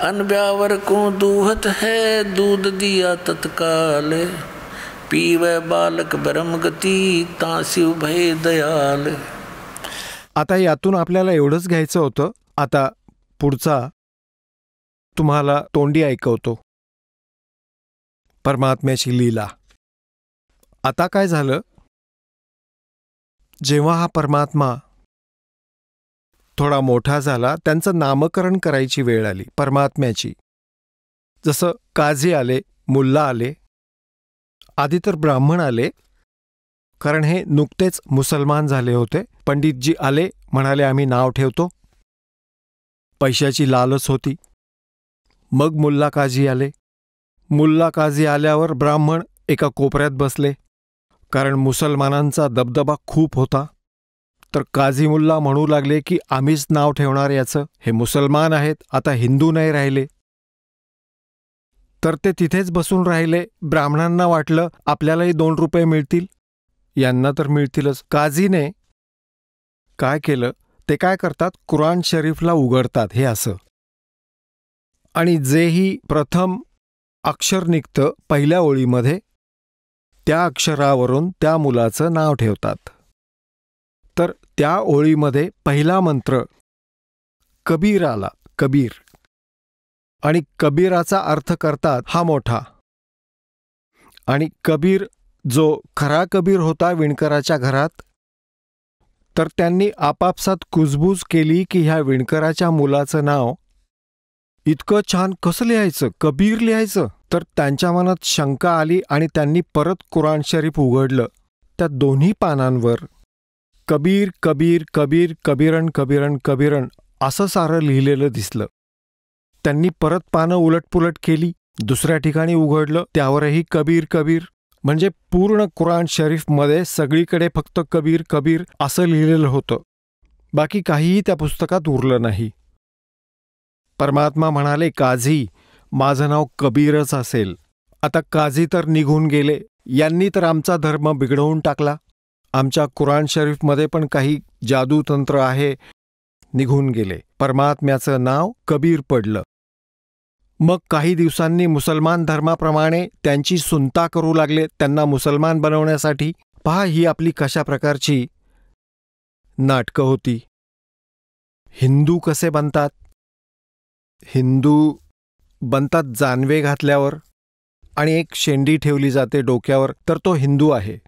अनब्यावर को दूहत है दूध दिया तत्काले. पीवे बालक ब्रह्म गती ता शिव भय दयाल. आता यातून आपल्याला एवढंच घ्यायचं होतं. आता पुढचा तुम्हाला तोंडी ऐकवतो. परमात्म्याची लीला. आता काय झालं, जेव्हा हा परमात्मा थोडा मोठा झाला, त्यांचं नामकरण करायची वेळ आली परमात्म्याची. जसं काझी आले, मुल्ला आले, आधी तर ब्राह्मण आले, कारण हे नुकतेच मुसलमान झाले होते. पंडितजी आले, म्हणाले आम्ही नाव ठेवतो. पैशाची लालच होती. मग मुल्ला काझी आले. मुल्ला काझी आल्यावर ब्राह्मण एका कोपऱ्यात बसले, कारण मुसलमानांचा दबदबा खूप होता. तर काझी मुल्ला म्हणू लागले की आम्हीच नाव ठेवणार याचं, हे मुसलमान आहेत, आता हिंदू नाही राहिले. तर ते तिथेच बसून राहिले. ब्राह्मणांना वाटलं आपल्यालाही 2 रुपये मिळतील, यांना तर मिळतीलच. काझीने काय केलं, ते काय करतात, कुराण शरीफला उघडतात हे असं, आणि जेही प्रथम अक्षर निघतं पहिल्या ओळीमध्ये, त्या अक्षरावरून त्या मुलाचं नाव ठेवतात. तर त्या ओळीमध्ये पहिला मंत्र कबीर आला, कबीर, आणि कबीराचा अर्थ करतात हा मोठा. आणि कबीर जो खरा कबीर होता विणकराच्या घरात, तर त्यांनी आपापसात कुजबूज केली की ह्या विणकराच्या मुलाचं नाव इतकं छान कसं लिहायचं, कबीर लिहायचं. तर त्यांच्या मनात शंका आली आणि त्यांनी परत कुराण शरीफ उघडलं. त्या दोन्ही पानांवर कबीर कबीर कबीर कबीरन कबीरन कबीरन असं सारं लिहिलेलं दिसलं. त्यांनी परत पानं उलटपुलट केली, दुसऱ्या ठिकाणी उघडलं, त्यावरही कबीर कबीर. म्हणजे पूर्ण कुराण शरीफमध्ये सगळीकडे फक्त कबीर कबीर असं लिहिलेलं होतं. बाकी काहीही त्या पुस्तकात उरलं नाही. परमात्मा म्हणाले, काझी, माझं नाव कबीरच असेल. आता काझी तर निघून गेले, यांनी तर आमचा धर्म बिघडवून टाकला. आमच्या कुराण शरीफमध्ये पण काही जादूतंत्र आहे, निघून गेले. परमात्म्याचं नाव कबीर पडलं. मग काही दिवसांनी मुसलमान धर्माप्रमाणे त्यांची सुनता करू लागले, त्यांना मुसलमान बनवण्यासाठी. पहा ही आपली कशा प्रकारची नाटकं होती. हिंदू कसे बनतात, हिंदू बनतात जानवे घातल्यावर, आणि एक शेंडी ठेवली जाते डोक्यावर, तर तो हिंदू आहे.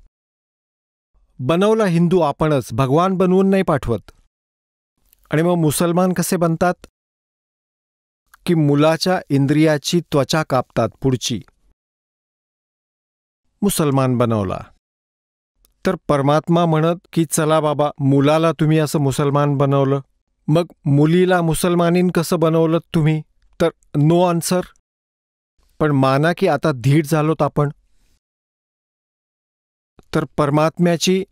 बनवला हिंदू आपणच, भगवान बनवून नाही पाठवत. आणि मग मुसलमान कसे बनतात की मुलाच्या इंद्रियाची त्वचा कापतात पुढची, मुसलमान बनवला. तर परमात्मा म्हणत की चला बाबा, मुलाला तुम्ही असं मुसलमान बनवलं, मग मुलीला मुसलमानीन कसं बनवलं तुम्ही, तर नो आन्सर. पण माना की आता धीट झालोत आपण. तर परमात्म्याची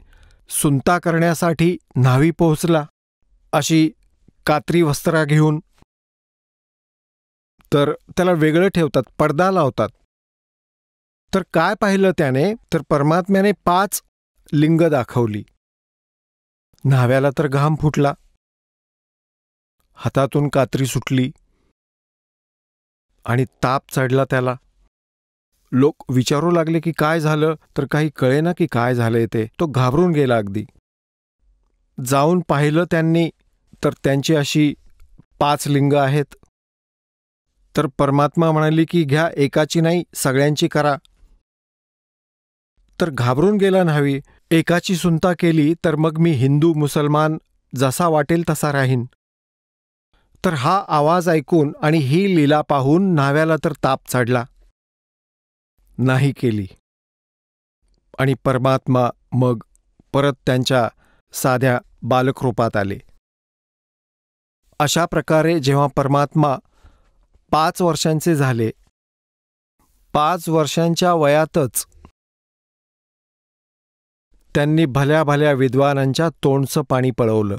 सुनता करण्यासाठी न्हावी पोहोचला, अशी कात्री वस्त्रा घेऊन. तर त्याला वेगळं ठेवतात, पडदा लावतात. तर काय पाहिलं त्याने, तर परमात्म्याने 5 लिंग दाखवली. न्हाव्याला तर घाम फुटला, हातातून कात्री सुटली आणि ताप चढला त्याला. लोक विचारू लागले की काय झालं, तर काही कळेना की काय झालंय ते. तो घाबरून गेला अगदी. जाऊन पाहिलं त्यांनी, तर त्यांची अशी 5 लिंग आहेत. तर परमात्मा म्हणाली की घ्या, एकाची नाही सगळ्यांची करा. तर घाबरून गेला न्हावी. एकाची सुनता केली तर मग मी हिंदू मुसलमान जसा वाटेल तसा राहीन. तर हा आवाज ऐकून आणि ही लीला पाहून न्हाव्याला तर ताप चढला. नाही केली आणि परमात्मा मग परत त्यांच्या साध्या बालकरूपात आले. अशा प्रकारे जेव्हा परमात्मा 5 वर्षांचे झाले, 5 वर्षांच्या वयातच त्यांनी भल्या भल्या विद्वानांच्या तोंडचं पाणी पळवलं.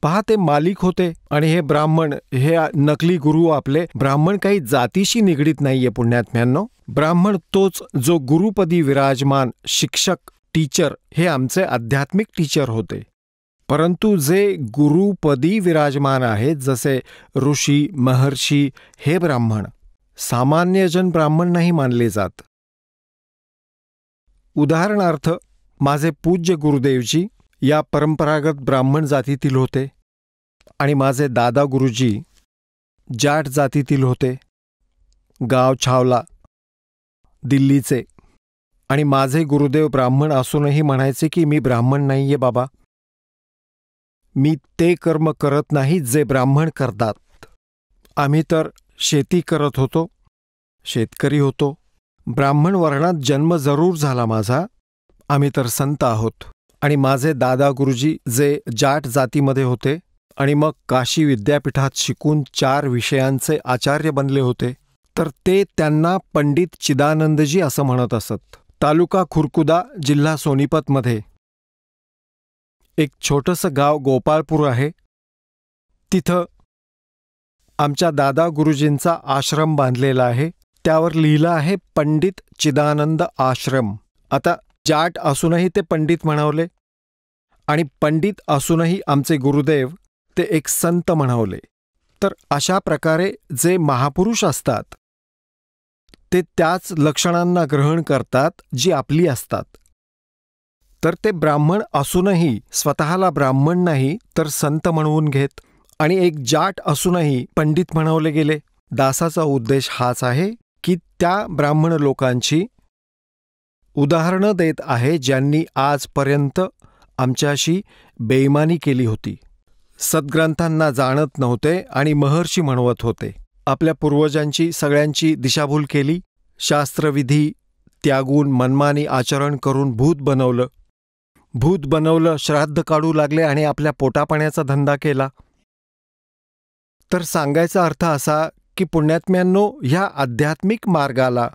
पहा, ते मालिक होते आणि हे ब्राह्मण, हे नकली गुरु आपले. ब्राह्मण काही जातीशी निगडीत नाहीये पुण्यात्म्यांनो. ब्राह्मण तोच जो गुरुपदी विराजमान शिक्षक, टीचर, हे आमचे आध्यात्मिक टीचर होते. परंतु जे गुरुपदी विराजमान आहेत, जसे ऋषी, महर्षी, हे ब्राह्मण, सामान्यजन ब्राह्मण नाही मानले जात. उदाहरणार्थ, माझे पूज्य गुरुदेवजी या परंपरागत ब्राह्मण जातीतील होते आणि माझे दादा गुरुजी जाट जातीतील होते, गाव छावला, दिल्लीचे. आणि माझे गुरुदेव ब्राह्मण असूनही म्हणायचे की मी ब्राह्मण नाहीये बाबा, मी ते कर्म करत नाही जे ब्राह्मण करतात. आम्ही तर शेती करत होतो, शेतकरी होतो. ब्राह्मण वर्णात जन्म जरूर झाला माझा, आम्ही तर संत आहोत. आणि माझे दादा गुरुजी जे जाट जातीमध्ये होते आणि मग काशी विद्यापीठात शिकून 4 विषयांचे आचार्य बनले होते, तर ते त्यांना पंडित चिदानंदजी असं म्हणत असत. तालुका खुरकुदा, जिल्हा सोनीपतमध्ये एक छोटंसं गाव गोपाळपूर आहे. तिथं आमच्या दादा गुरुजींचा आश्रम बांधलेला आहे. त्यावर लिहिलं आहे पंडित चिदानंद आश्रम. आता जाट असूनही ते पंडित म्हणावले आणि पंडित असूनही आमचे गुरुदेव ते एक संत म्हणावले. तर अशा प्रकारे जे महापुरुष असतात ते त्याच लक्षणांना ग्रहण करतात जी आपली असतात. तर ते ब्राह्मण असूनही स्वतःला ब्राह्मण नाही तर संत म्हणवून घेत आणि एक जाट असूनही पंडित म्हणवले गेले. दासाचा उद्देश हाच आहे की त्या ब्राह्मण लोकांची उदाहरणं देत आहे ज्यांनी आजपर्यंत आमच्याशी बेईमानी केली होती, सद्ग्रंथांना जाणत नव्हते आणि महर्षी म्हणवत होते. आपल्या पूर्वजांची सगळ्यांची दिशाभूल केली, शास्त्रविधी त्यागून मनमानी आचरण करून भूत बनवलं, श्राद्ध काढू लागले आणि आपल्या पोटापाण्याचा धंदा केला. तर सांगायचा अर्थ असा की पुण्यात्म्यांनो, ह्या आध्यात्मिक मार्गाला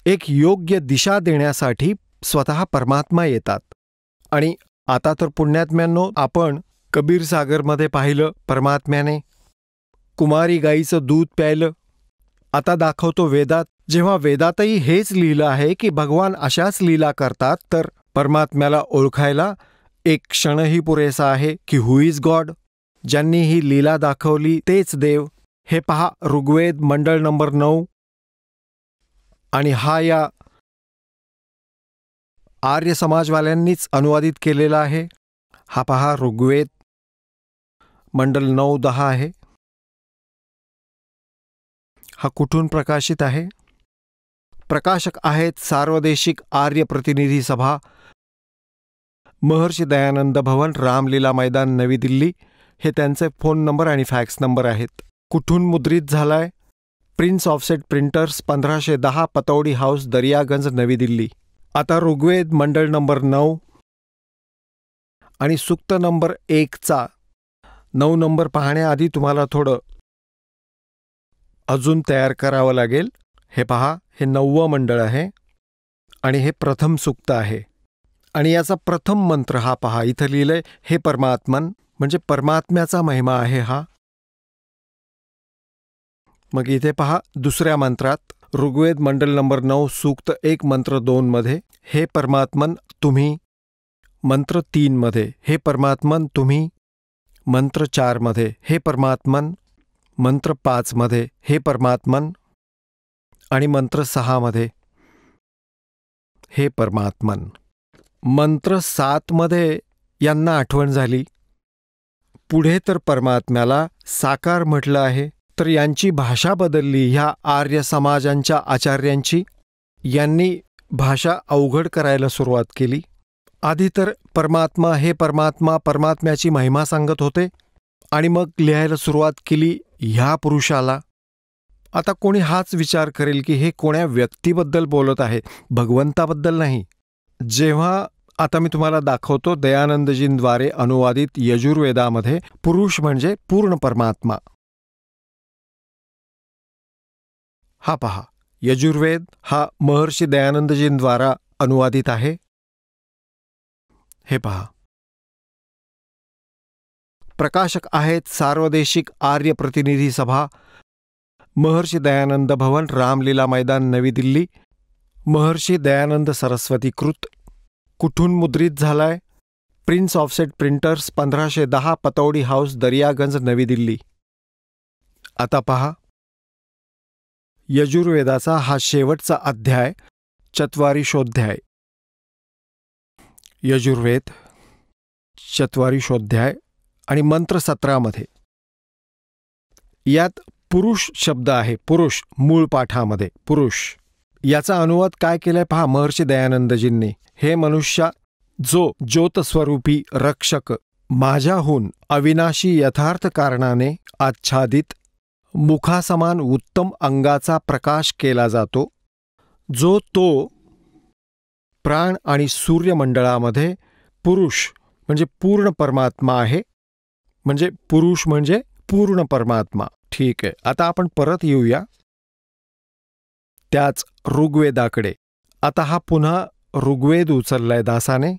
एक योग्य दिशा देण्यासाठी स्वतः परमात्मा येतात. आणि आता तर पुण्यात्म्यांनो, आपण कबीर सागरमध्ये पाहिलं परमात्म्याने कुमारी गाईचं दूध प्यायलं. आता दाखवतो वेदात. जेव्हा वेदातही हेच लिहिलं आहे की भगवान अशाच लीला करतात, तर परमात्म्याला ओळखायला एक क्षणही पुरेसा आहे की हु इज गॉड. ज्यांनी ही लीला दाखवली तेच देव. हे पहा, ऋग्वेद मंडळ नंबर 9 आणि हा या आर्य समाजवाल्यांनीच अनुवादित केलेला आहे. हा पहा, ऋग्वेद मंडल 9:10 आहे. हा कुठून प्रकाशित आहे? प्रकाशक आहेत सार्वदेशिक आर्य प्रतिनिधी सभा, महर्षी दयानंद भवन, रामलीला मैदान, नवी दिल्ली. हे त्यांचे फोन नंबर आणि फॅक्स नंबर आहेत. कुठून मुद्रित झालाय? Prince offset printers, 1510 Pataudi house, Daryaganj, नवी दिल्ली. आता ऋग्वेद मंडळ नंबर 9 आणि सूक्त नंबर 1चा 9 नंबर पाहण्याआधी तुम्हाला थोडं अजून तयार करावं लागेल. हे पहा, हे 9वं मंडळ आहे आणि हे प्रथम सूक्त आहे. आणि याचा प्रथम मंत्र हा पहा, इथं लिहिलंय हे परमात्मन, म्हणजे परमात्म्याचा महिमा आहे हा. मग इथे पहा दुसऱ्या मंत्रात ऋग्वेद मंडल नंबर 9 सूक्त 1 मंत्र 2 मध्ये हे परमात्मन तुम्ही, मंत्र 3 मध्ये हे परमात्मन तुम्ही, मंत्र 4 मध्ये हे परमात्मन, मंत्र 5 मध्ये हे परमात्मन आणि मंत्र 6 मध्ये हे परमात्मन. मंत्र 7 मध्ये यांना आठवण झाली. पुढे तर परमात्म्याला साकार म्हटलं आहे, तर यांची भाषा बदलली. ह्या आर्य समाजांच्या आचार्यांची यांनी भाषा अवघड करायला सुरुवात केली. आधी तर परमात्मा हे परमात्मा, परमात्म्याची महिमा सांगत होते. आणि मग लिहायला सुरुवात केली ह्या पुरुषाला. आता कोणी हाच विचार करेल की हे कोण्या व्यक्तीबद्दल बोलत आहे, भगवंताबद्दल नाही. जेव्हा आता मी तुम्हाला दाखवतो दयानंदजींद्वारे अनुवादित यजुर्वेदामध्ये पुरुष म्हणजे पूर्ण परमात्मा. हा पहा, यजुर्वेद हा महर्षी दयानंदजींद्वारा अनुवादित आहे. हे पहा, प्रकाशक आहेत सार्वदेशिक आर्य प्रतिनिधी सभा, महर्षी दयानंद भवन, रामलीला मैदान, नवी दिल्ली. महर्षी दयानंद सरस्वती कृत. कुठून मुद्रित झालाय? Prince offset printers, 1510 Pataudi house, Daryaganj, नवी दिल्ली. आता पहा, यजुर्वेदाचा हा शेवटचा अध्याय, चत्वारिशोध्याय. यजुर्वेद चत्वारिशोध्याय आणि मंत्र 17 यात पुरुष शब्द आहे. पुरुष मूळ पाठामध्ये पुरुष. याचा अनुवाद काय केलाय पहा महर्षी दयानंदजींनी. हे मनुष्या, जो ज्योतस्वरूपी रक्षक, माझ्याहून अविनाशी यथार्थ कारणाने आच्छादित मुखासमान उत्तम अंगाचा प्रकाश केला जातो, जो तो प्राण आणि सूर्यमंडळामध्ये पुरुष म्हणजे पूर्ण परमात्मा आहे. म्हणजे पुरुष म्हणजे पूर्ण परमात्मा. ठीक आहे, आता आपण परत येऊया त्याच ऋग्वेदाकडे. आता हा पुन्हा ऋग्वेद उचललाय दासाने,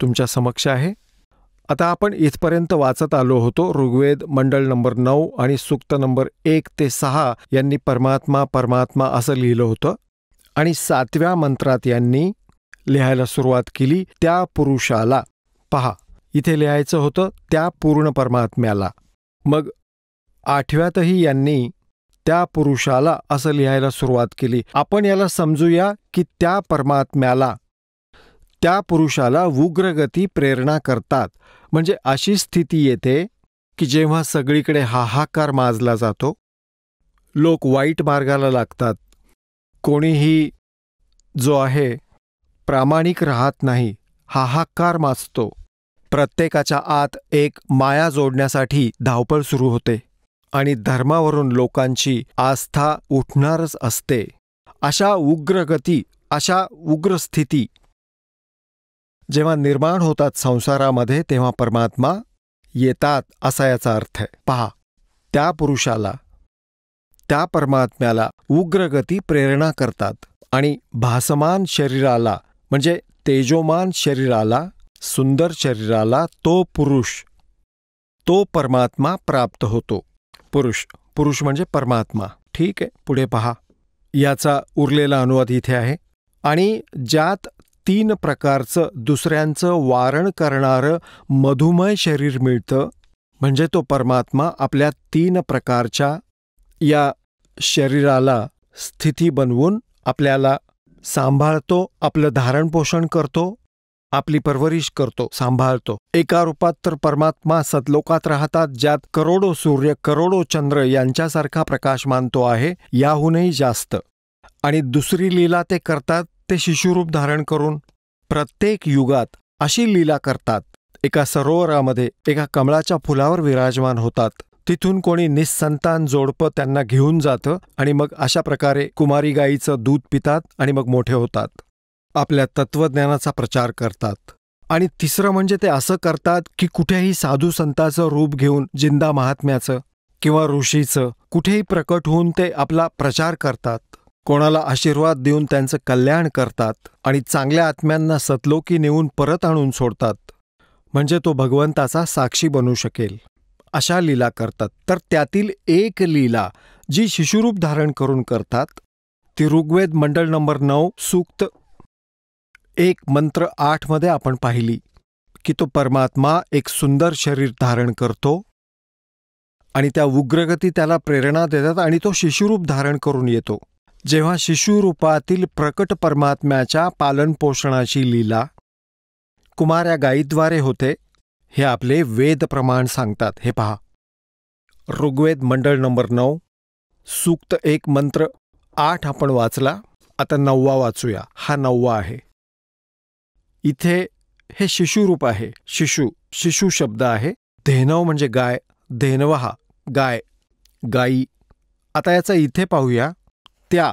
तुमच्या समक्ष आहे. आता आपण इथपर्यंत वाचत आलो होतो. ऋग्वेद मंडळ नंबर 9 आणि सूक्त नंबर 1 ते 6 यांनी परमात्मा परमात्मा असं लिहिलं होतं. आणि 7व्या मंत्रात यांनी लिहायला सुरुवात केली त्या पुरुषाला. पहा, इथे लिहायचं होतं त्या पूर्ण परमात्म्याला. मग 8व्यातही यांनी त्या पुरुषाला असं लिहायला सुरुवात केली. आपण याला समजूया की त्या परमात्म्याला, त्या पुरुषाला उग्रगती प्रेरणा करतात. म्हणजे अशी स्थिती येते की जेव्हा सगळीकडे हाहाकार माजला जातो, लोक वाईट मार्गाला लागतात, कोणीही जो आहे प्रामाणिक राहत नाही, हाहाकार माजतो, प्रत्येकाच्या आत एक माया जोडण्यासाठी धावपळ सुरू होते आणि धर्मावरून लोकांची आस्था उठणारच असते. अशा उग्रगती, अशा उग्र स्थिती जेव्हा निर्माण होतात संसारामध्ये, तेव्हा परमात्मा येतात असा याचा अर्थ आहे. पहा, त्या पुरुषाला, त्या परमात्म्याला उग्रगती प्रेरणा करतात आणि भासमान शरीराला म्हणजे तेजोमान शरीराला, सुंदर शरीराला तो पुरुष, तो परमात्मा प्राप्त होतो. पुरुष, पुरुष म्हणजे परमात्मा. ठीक आहे, पुढे पहा. याचा उरलेला अनुवाद इथे आहे. आणि ज्यात 3 प्रकारचं दुसऱ्यांचं वारण करणारं मधुमय शरीर मिळतं, म्हणजे तो परमात्मा आपल्या 3 प्रकारच्या या शरीराला स्थिती बनवून आपल्याला सांभाळतो, आपलं धारणपोषण करतो, आपली परवरिश करतो, सांभाळतो. एका रूपात तर परमात्मा सतलोकात राहतात, ज्यात करोडो सूर्य, करोडो चंद्र यांच्यासारखा प्रकाशमान तो आहे, याहूनही जास्त. आणि दुसरी लीला ते करतात ते शिशुरूप धारण करून. प्रत्येक युगात अशी लीला करतात. एका सरोवरामध्ये एका कमळाच्या फुलावर विराजमान होतात. तिथून कोणी निस्संतान जोडपं त्यांना घेऊन जातं आणि मग अशा प्रकारे कुमारी गाईचं दूध पितात आणि मग मोठे होतात. आपल्या तत्वज्ञानाचा प्रचार करतात. आणि तिसरं म्हणजे ते असं करतात की कुठेही साधू संताचं रूप घेऊन, जिंदा महात्म्याचं किंवा ऋषीचं, कुठेही प्रकट होऊन ते आपला प्रचार करतात. कोणाला आशीर्वाद देऊन त्यांचं कल्याण करतात आणि चांगल्या आत्म्यांना सतलोकी नेऊन परत आणून सोडतात, म्हणजे तो भगवंताचा साक्षी बनू शकेल. अशा लीला करतात. तर त्यातील एक लीला जी शिशुरूप धारण करून करतात, ती ऋग्वेद मंडळ नंबर 9 सूक्त 1 मंत्र 8 आपण पाहिली की तो परमात्मा एक सुंदर शरीर धारण करतो आणि त्या उग्रगती त्याला प्रेरणा देतात आणि तो शिशुरूप धारण करून येतो. जेव्हा शिशुरूपातील प्रकट परमात्म्याच्या पालनपोषणाची लीला कुमाऱ्या गायीद्वारे होते, हे आपले वेद प्रमाण सांगतात. हे पहा, ऋग्वेद मंडळ नंबर 9 सूक्त 1 मंत्र 8 आपण वाचला. आता 9वा वाचूया. हा 9वा आहे. इथे हे शिशुरूप आहे. शिशु, शिशु शब्द आहे. धेनव म्हणजे गाय, धेनवहा गाय, गाई. आता याचा इथे पाहूया. त्या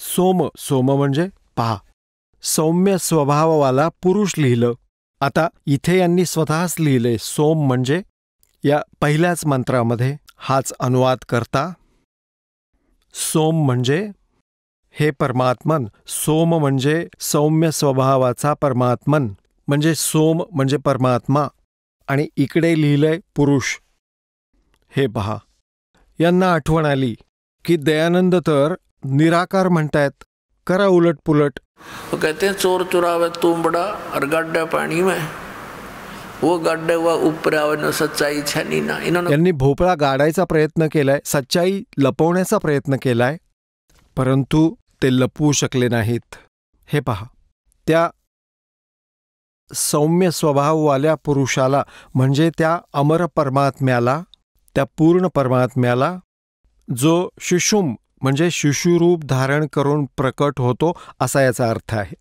सोम, सोम म्हणजे पहा, सौम्य स्वभावाला पुरुष लिहिलं. आता इथे यांनी स्वतःच लिहिले सोम म्हणजे, या पहिल्याच मंत्रामध्ये हाच अनुवाद करता. सोम म्हणजे हे परमात्मन, सोम म्हणजे सौम्य स्वभावाचा परमात्मन, म्हणजे सोम म्हणजे परमात्मा, आणि इकडे लिहिलंय पुरुष. हे पहा, यांना आठवण आली की दयानंद तर निराकार म्हणतायत, करा उलट पुलट. वो कहते हैं चोर चुरावे तुंबड़ा और गड्ढा पानी में, वो गड्ढे हुआ ऊपर आवे न सच्चाई छनी ना. इन्होंने यांनी भोपळा गाडायचा प्रयत्न केलाय, सच्चाई लपवण्याचा प्रयत्न केलाय, परंतु ते लपवू शकले नाहीत. हे पहा, त्या सौम्य स्वभाववाल्या पुरुषाला म्हणजे त्या अमर परमात्म्याला, त्या पूर्ण परमात्म्याला, जो शिशुम म्हणजे शिशुरूप धारण करून प्रकट होतो, असा याचा अर्थ आहे.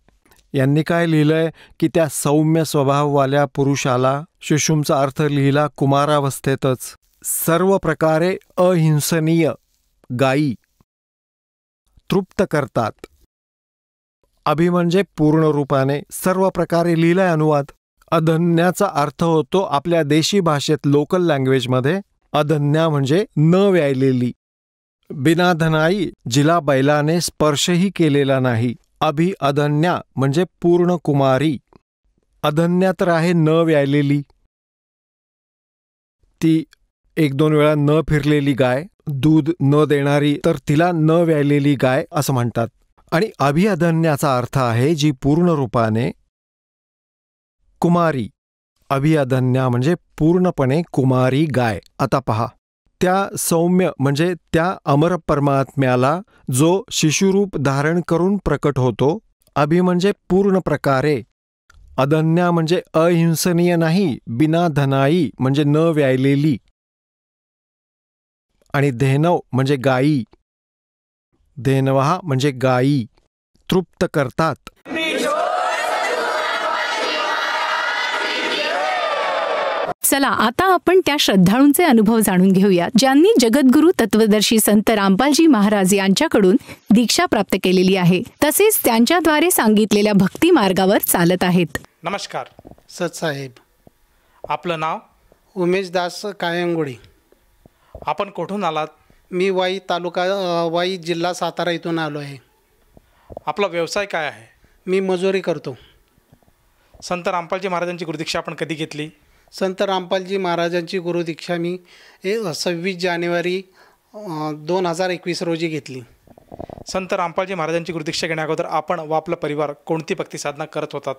यांनी काय लिहिलंय की त्या सौम्य स्वभाववाल्या पुरुषाला, शिशुमचा अर्थ लिहिला कुमारावस्थेतच, सर्व प्रकारे अहिंसनीय गायी तृप्त करतात. अभि म्हणजे पूर्ण रूपाने, सर्व प्रकारे लिहिलाय अनुवाद. अधन्याचा अर्थ होतो आपल्या देशी भाषेत, लोकल लँग्वेजमध्ये, अधन्या म्हणजे न व्यायलेली, बिनाधनाई, जिला बैलाने स्पर्शही केलेला नाही. अभि अधन्या म्हणजे पूर्ण कुमारी. अधन्या तर आहे न व्यायलेली, ती एक दोन वेळा न फिरलेली गाय, दूध न देणारी, तर तिला न व्यायलेली गाय असं म्हणतात. आणि अभिअधन्याचा अर्थ आहे जी पूर्ण रूपाने कुमारी. अभिअधन्या म्हणजे पूर्णपणे कुमारी गाय. आता पहा, त्या सौम्य म्हणजे त्या अमर परमात्म्याला जो शिशुरूप धारण करून प्रकट होतो. अभि म्हणजे पूर्ण प्रकारे, अधन्या म्हणजे अहिंसनीय नाही, बिनाधनाई म्हणजे न व्यायलेली, आणि धेनव म्हणजे गायी, धेनवहा म्हणजे गायी तृप्त करतात. चला आता आपण त्या श्रद्धाळूंचे अनुभव जाणून घेऊया ज्यांनी जगद्गुरु तत्वदर्शी संत रामपालजी महाराज यांच्याकडून दीक्षा प्राप्त केलेली आहे, तसेच त्यांच्याद्वारे सांगितलेल्या भक्ती मार्गावर चालत आहेत. नमस्कार सतसाहेब. आपलं नाव? उमेश दास कायंगोळी. आपण कुठून आलात? मी वाई तालुका वाई जिल्हा सातारा इथून आलो आहे. आपला व्यवसाय काय आहे? मी मजुरी करतो. संत रामपालजी महाराजांची गुरुदीक्षा आपण कधी घेतली? संत रामपालजी महाराजांची गुरुदीक्षा मी 26 जानेवारी 2021 रोजी घेतली. संत रामपालजी महाराजांची गुरुदीक्षा घेण्याअगोदर आपण व आपला परिवार कोणती भक्ती साधना करत होतात?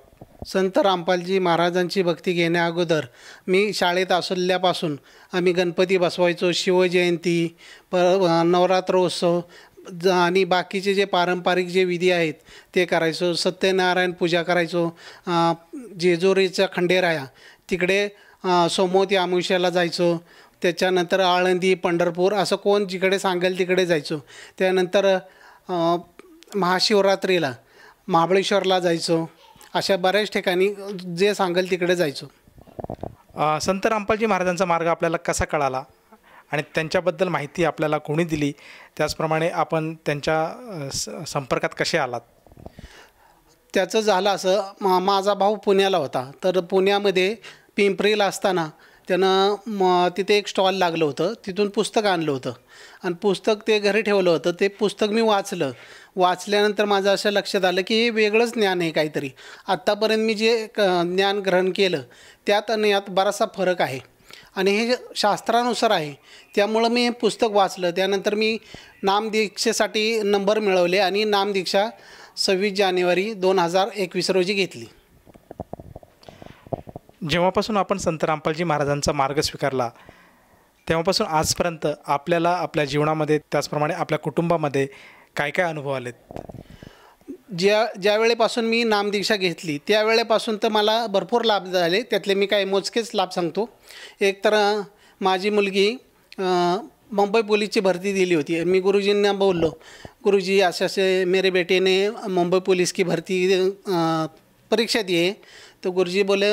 संत रामपालजी महाराजांची भक्ती घेण्याअगोदर मी शाळेत असल्यापासून आम्ही गणपती बसवायचो, शिवजयंती, नवरात्रोत्सव आणि बाकीचे जे पारंपरिक जे विधी आहेत ते करायचो. सत्यनारायण पूजा करायचो. जेजुरीच्या खंडेराया तिकडे सोमवती अमावस्येला जायचो. त्याच्यानंतर आळंदी, पंढरपूर असं कोण जिकडे सांगेल तिकडे जायचो. त्यानंतर महाशिवरात्रीला महाबळेश्वरला जायचो. अशा बऱ्याच ठिकाणी जे सांगेल तिकडे जायचो. संत रामपालजी महाराजांचा मार्ग आपल्याला कसा कळाला आणि त्यांच्याबद्दल माहिती आपल्याला कोणी दिली, त्याचप्रमाणे आपण त्यांच्या संपर्कात कसे आलात? त्याचं झालं असं, माझा भाऊ पुण्याला होता, तर पुण्यामध्ये पिंपरीला असताना त्यानं तिथे एक स्टॉल लागलं होतं, तिथून पुस्तक आणलं होतं आणि पुस्तक ते घरी ठेवलं होतं. ते पुस्तक मी वाचल्यानंतर माझं असं लक्षात आलं की हे वेगळंच ज्ञान आहे काहीतरी. आत्तापर्यंत मी जे ज्ञान ग्रहण केलं त्यात आणि यात बराचसा फरक आहे आणि हे शास्त्रानुसार आहे. त्यामुळं मी हे पुस्तक वाचलं. त्यानंतर मी नामदीक्षेसाठी नंबर मिळवले आणि नामदीक्षा 26 जानेवारी 2021 रोजी घेतली. जेव्हापासून आपण संत रामपालजी महाराजांचा मार्ग स्वीकारला तेव्हापासून आजपर्यंत आपल्याला आपल्या जीवनामध्ये त्याचप्रमाणे आपल्या कुटुंबामध्ये काय काय अनुभव आलेत? ज्या वेळेपासून मी नामदीक्षा घेतली त्यावेळेपासून तर मला भरपूर लाभ झाले. त्यातले मी काही मोजकेच लाभ सांगतो. एक तर माझी मुलगी मुंबई पोलीसची भरती दिली होती. मी गुरुजींना बोललो, गुरुजी असे मेरे बेटे ने मुंबई पुलिस की भर्ती परीक्षा दी है. तो गुरुजी बोले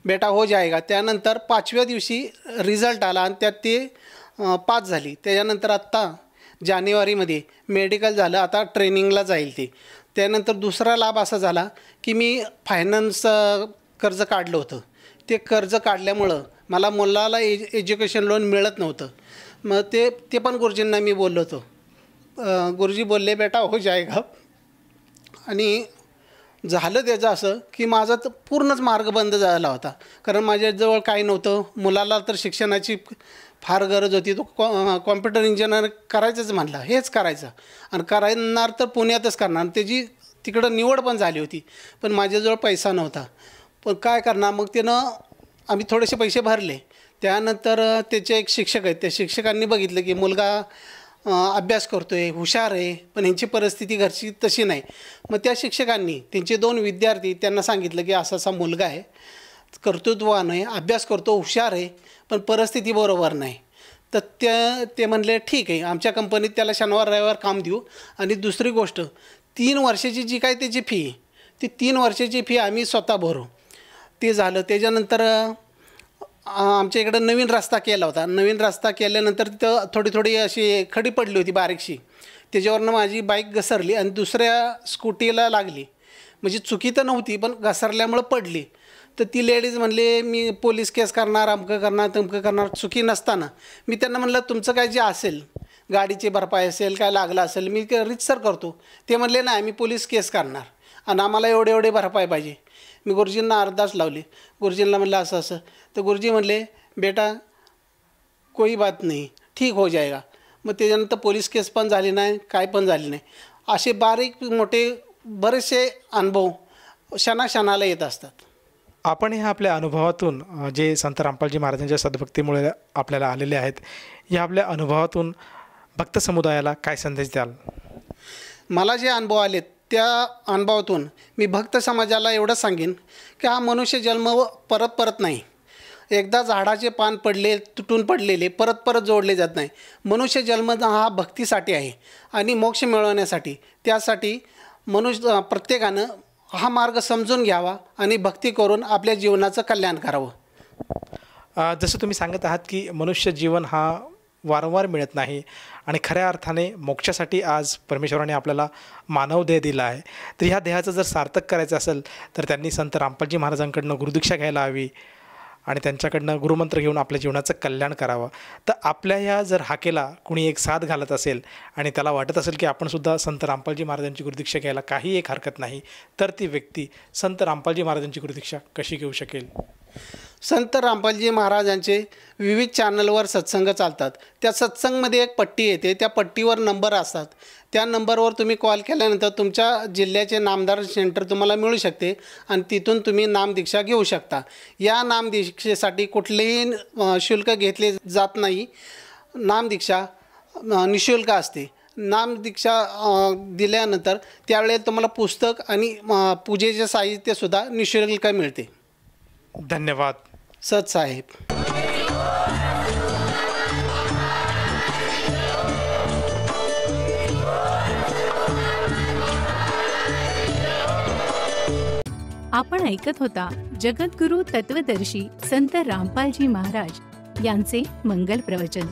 बेटा हो जाएगा. त्यानंतर 5व्या दिवशी रिझल्ट आला आणि त्यात ते पास झाली. त्याच्यानंतर आत्ता जानेवारीमध्ये मेडिकल झालं, आता ट्रेनिंगला जाईल ते. त्यानंतर दुसरा लाभ असा झाला की मी फायनान्स कर्ज काढलं होतं. ते कर्ज काढल्यामुळं मला मुलाला एज्युकेशन लोन मिळत नव्हतं. मग ते पण गुरुजींना मी बोललो होतो. गुरुजी बोलले बेटा हो जाएगा. आणि झालं त्याचं असं की माझा तर पूर्णच मार्ग बंद झाला होता, कारण माझ्याजवळ काही नव्हतं. मुलाला तर शिक्षणाची फार गरज होती. तो कॉम्प्युटर इंजिनियर करायचंच म्हणला, हेच करायचं आणि करणार तर पुण्यातच करणार. त्याची तिकडं निवड पण झाली होती, पण माझ्याजवळ पैसा नव्हता. पण काय करणार, मग त्यानं आम्ही थोडेसे पैसे भरले. त्यानंतर त्याचे एक शिक्षक आहेत, त्या शिक्षकांनी बघितलं की मुलगा अभ्यास करतो आहे, हुशार आहे, पण ह्यांची परिस्थिती घरची तशी नाही. मग त्या शिक्षकांनी त्यांचे 2 विद्यार्थी त्यांना सांगितलं की असा असा मुलगा आहे, कर्तृत्ववान आहे, अभ्यास करतो, हुशार आहे, पण परिस्थिती बरोबर नाही. तर ते म्हणले ठीक आहे, आमच्या कंपनीत त्याला शनिवार रविवार काम देऊ. आणि दुसरी गोष्ट, 3 वर्षाची जी काय त्याची फी आहे, ती 3 वर्षाची फी आम्ही स्वतः भरू. ते झालं. त्याच्यानंतर आमच्या इकडं नवीन रस्ता केला होता. नवीन रस्ता केल्यानंतर तिथं थोडी अशी खडी पडली होती बारीकशी. त्याच्यावरनं माझी बाईक घसरली आणि दुसऱ्या स्कूटीला लागली. म्हणजे चुकी तर नव्हती, पण घसरल्यामुळं पडली. तर ती लेडीज म्हणले मी पोलीस केस करणार, अमकं करणार, तमकं करणार. चुकी नसताना मी त्यांना म्हणलं तुमचं काय जे असेल, गाडीची भरपाई असेल, काय लागलं असेल, मी रितसर करतो. ते म्हणले नाही मी पोलीस केस करणार आणि आम्हाला एवढे भरपाई पाहिजे. मी गुरुजींना अर्धाच लावले. गुरुजींना म्हणलं असं असं. तर गुरुजी म्हणले बेटा कोई बात नाही, ठीक हो जाएगा. मग त्याच्यानंतर पोलीस केस पण झाली नाही, काय पण झाली नाही. असे बारीक मोठे बरेचसे अनुभव क्षणाला येत असतात. आपण ह्या आपल्या अनुभवातून जे संत रामपालजी महाराजांच्या सद्भक्तीमुळे आपल्याला आलेले आहेत, या आपल्या अनुभवातून भक्त समुदायाला काय संदेश द्याल? मला जे अनुभव आलेत त्या अनुभवातून मी भक्त समाजाला एवढं सांगेन की हा मनुष्य जन्म परत नाही. एकदा झाडाचे पान तुटून पडलेले परत जोडले जात नाही. मनुष्य जन्म हा भक्तीसाठी आहे आणि मोक्ष मिळवण्यासाठी. त्यासाठी प्रत्येकानं हा मार्ग समजून घ्यावा आणि भक्ती करून आपल्या जीवनाचं कल्याण करावं. जसं तुम्ही सांगत आहात की मनुष्य जीवन हा वारंवार मिळत नाही आणि खऱ्या अर्थाने मोक्षासाठी आज परमेश्वराने आपल्याला मानव देह दिला आहे. तर ह्या देहाचं जर सार्थक करायचं असेल तर त्यांनी संत रामपालजी महाराजांकडनं गुरुदीक्षा घ्यायला हवी आणि त्यांच्याकडनं गुरुमंत्र घेऊन आपल्या जीवनाचं कल्याण करावं. तर आपल्या ह्या जर हाकेला कुणी एक साथ घालत असेल आणि त्याला वाटत असेल की आपणसुद्धा संत रामपालजी महाराजांची गुरुदीक्षा घ्यायला काही एक हरकत नाही, तर ती व्यक्ती संत रामपालजी महाराजांची गुरुदीक्षा कशी घेऊ शकेल? संत रामपालजी महाराजांचे विविध चॅनलवर सत्संग चालतात. त्या सत्संगमध्ये एक पट्टी येते, त्या पट्टीवर नंबर असतात. त्या नंबरवर तुम्ही कॉल केल्यानंतर तुमच्या जिल्ह्याचे नामदार सेंटर तुम्हाला मिळू शकते आणि तिथून तुम्ही नामदीक्षा घेऊ शकता. या नामदीक्षेसाठी कुठलेही शुल्क घेतले जात नाही. नामदीक्षा निःशुल्क असते. नामदीक्षा दिल्यानंतर त्यावेळेला तुम्हाला पुस्तक आणि पूजेचे साहित्यसुद्धा निःशुल्क मिळते. धन्यवाद सत साहेब. आपण ऐकत होता जगद्गुरु तत्वदर्शी संत रामपालजी महाराज यांचे मंगल प्रवचन,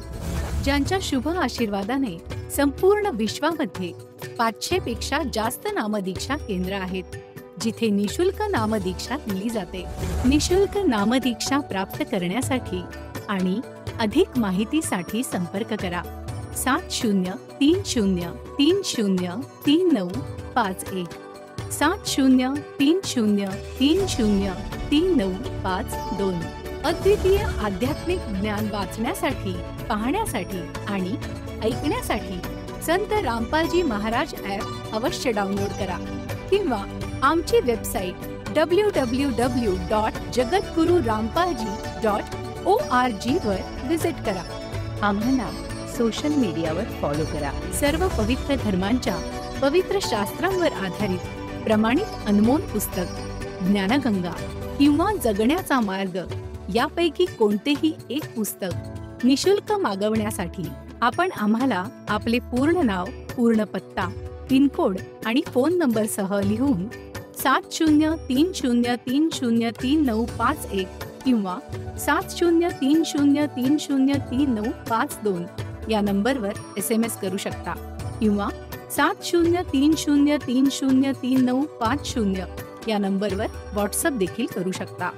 ज्यांच्या शुभ आशीर्वादाने संपूर्ण विश्वामध्ये 500 पेक्षा जास्त नामदीक्षा केंद्र आहेत, जिथे निशुल्क नामदीक्षा दिली जाते. निशुल्क नामदीक्षा प्राप्त करण्यासाठी आणि अधिक माहितीसाठी संपर्क करा 7030303951 7030303952. अद्वितीय आध्यात्मिक ज्ञान वाचण्यासाठी, पाहण्यासाठी आणि ऐकण्यासाठी संत रामपालजी महाराज ॲप अवश्य डाउनलोड करा किंवा आमची वेबसाईट www.jagadgururampalji.org वर व्हिजिट करा. आम्हाला सोशल मीडियावर फॉलो करा. सर्व पवित्र धर्मांच्या पवित्र शास्त्रांवर आधारित प्रमाणित अनमोल पुस्तक ज्ञानगंगा किंवा जगण्याचा मार्ग यापैकी कोणतेही एक पुस्तक निशुल्क मागवण्यासाठी आपण आम्हाला आपले पूर्ण नाव, पूर्ण पत्ता, पिनकोड आणि फोन नंबर सह लिहून 7030303951 किंवा 7030303952 या नंबरवर SMS करू शकता किंवा 7030303950 या नंबरवर व्हॉट्सअप देखील करू शकता.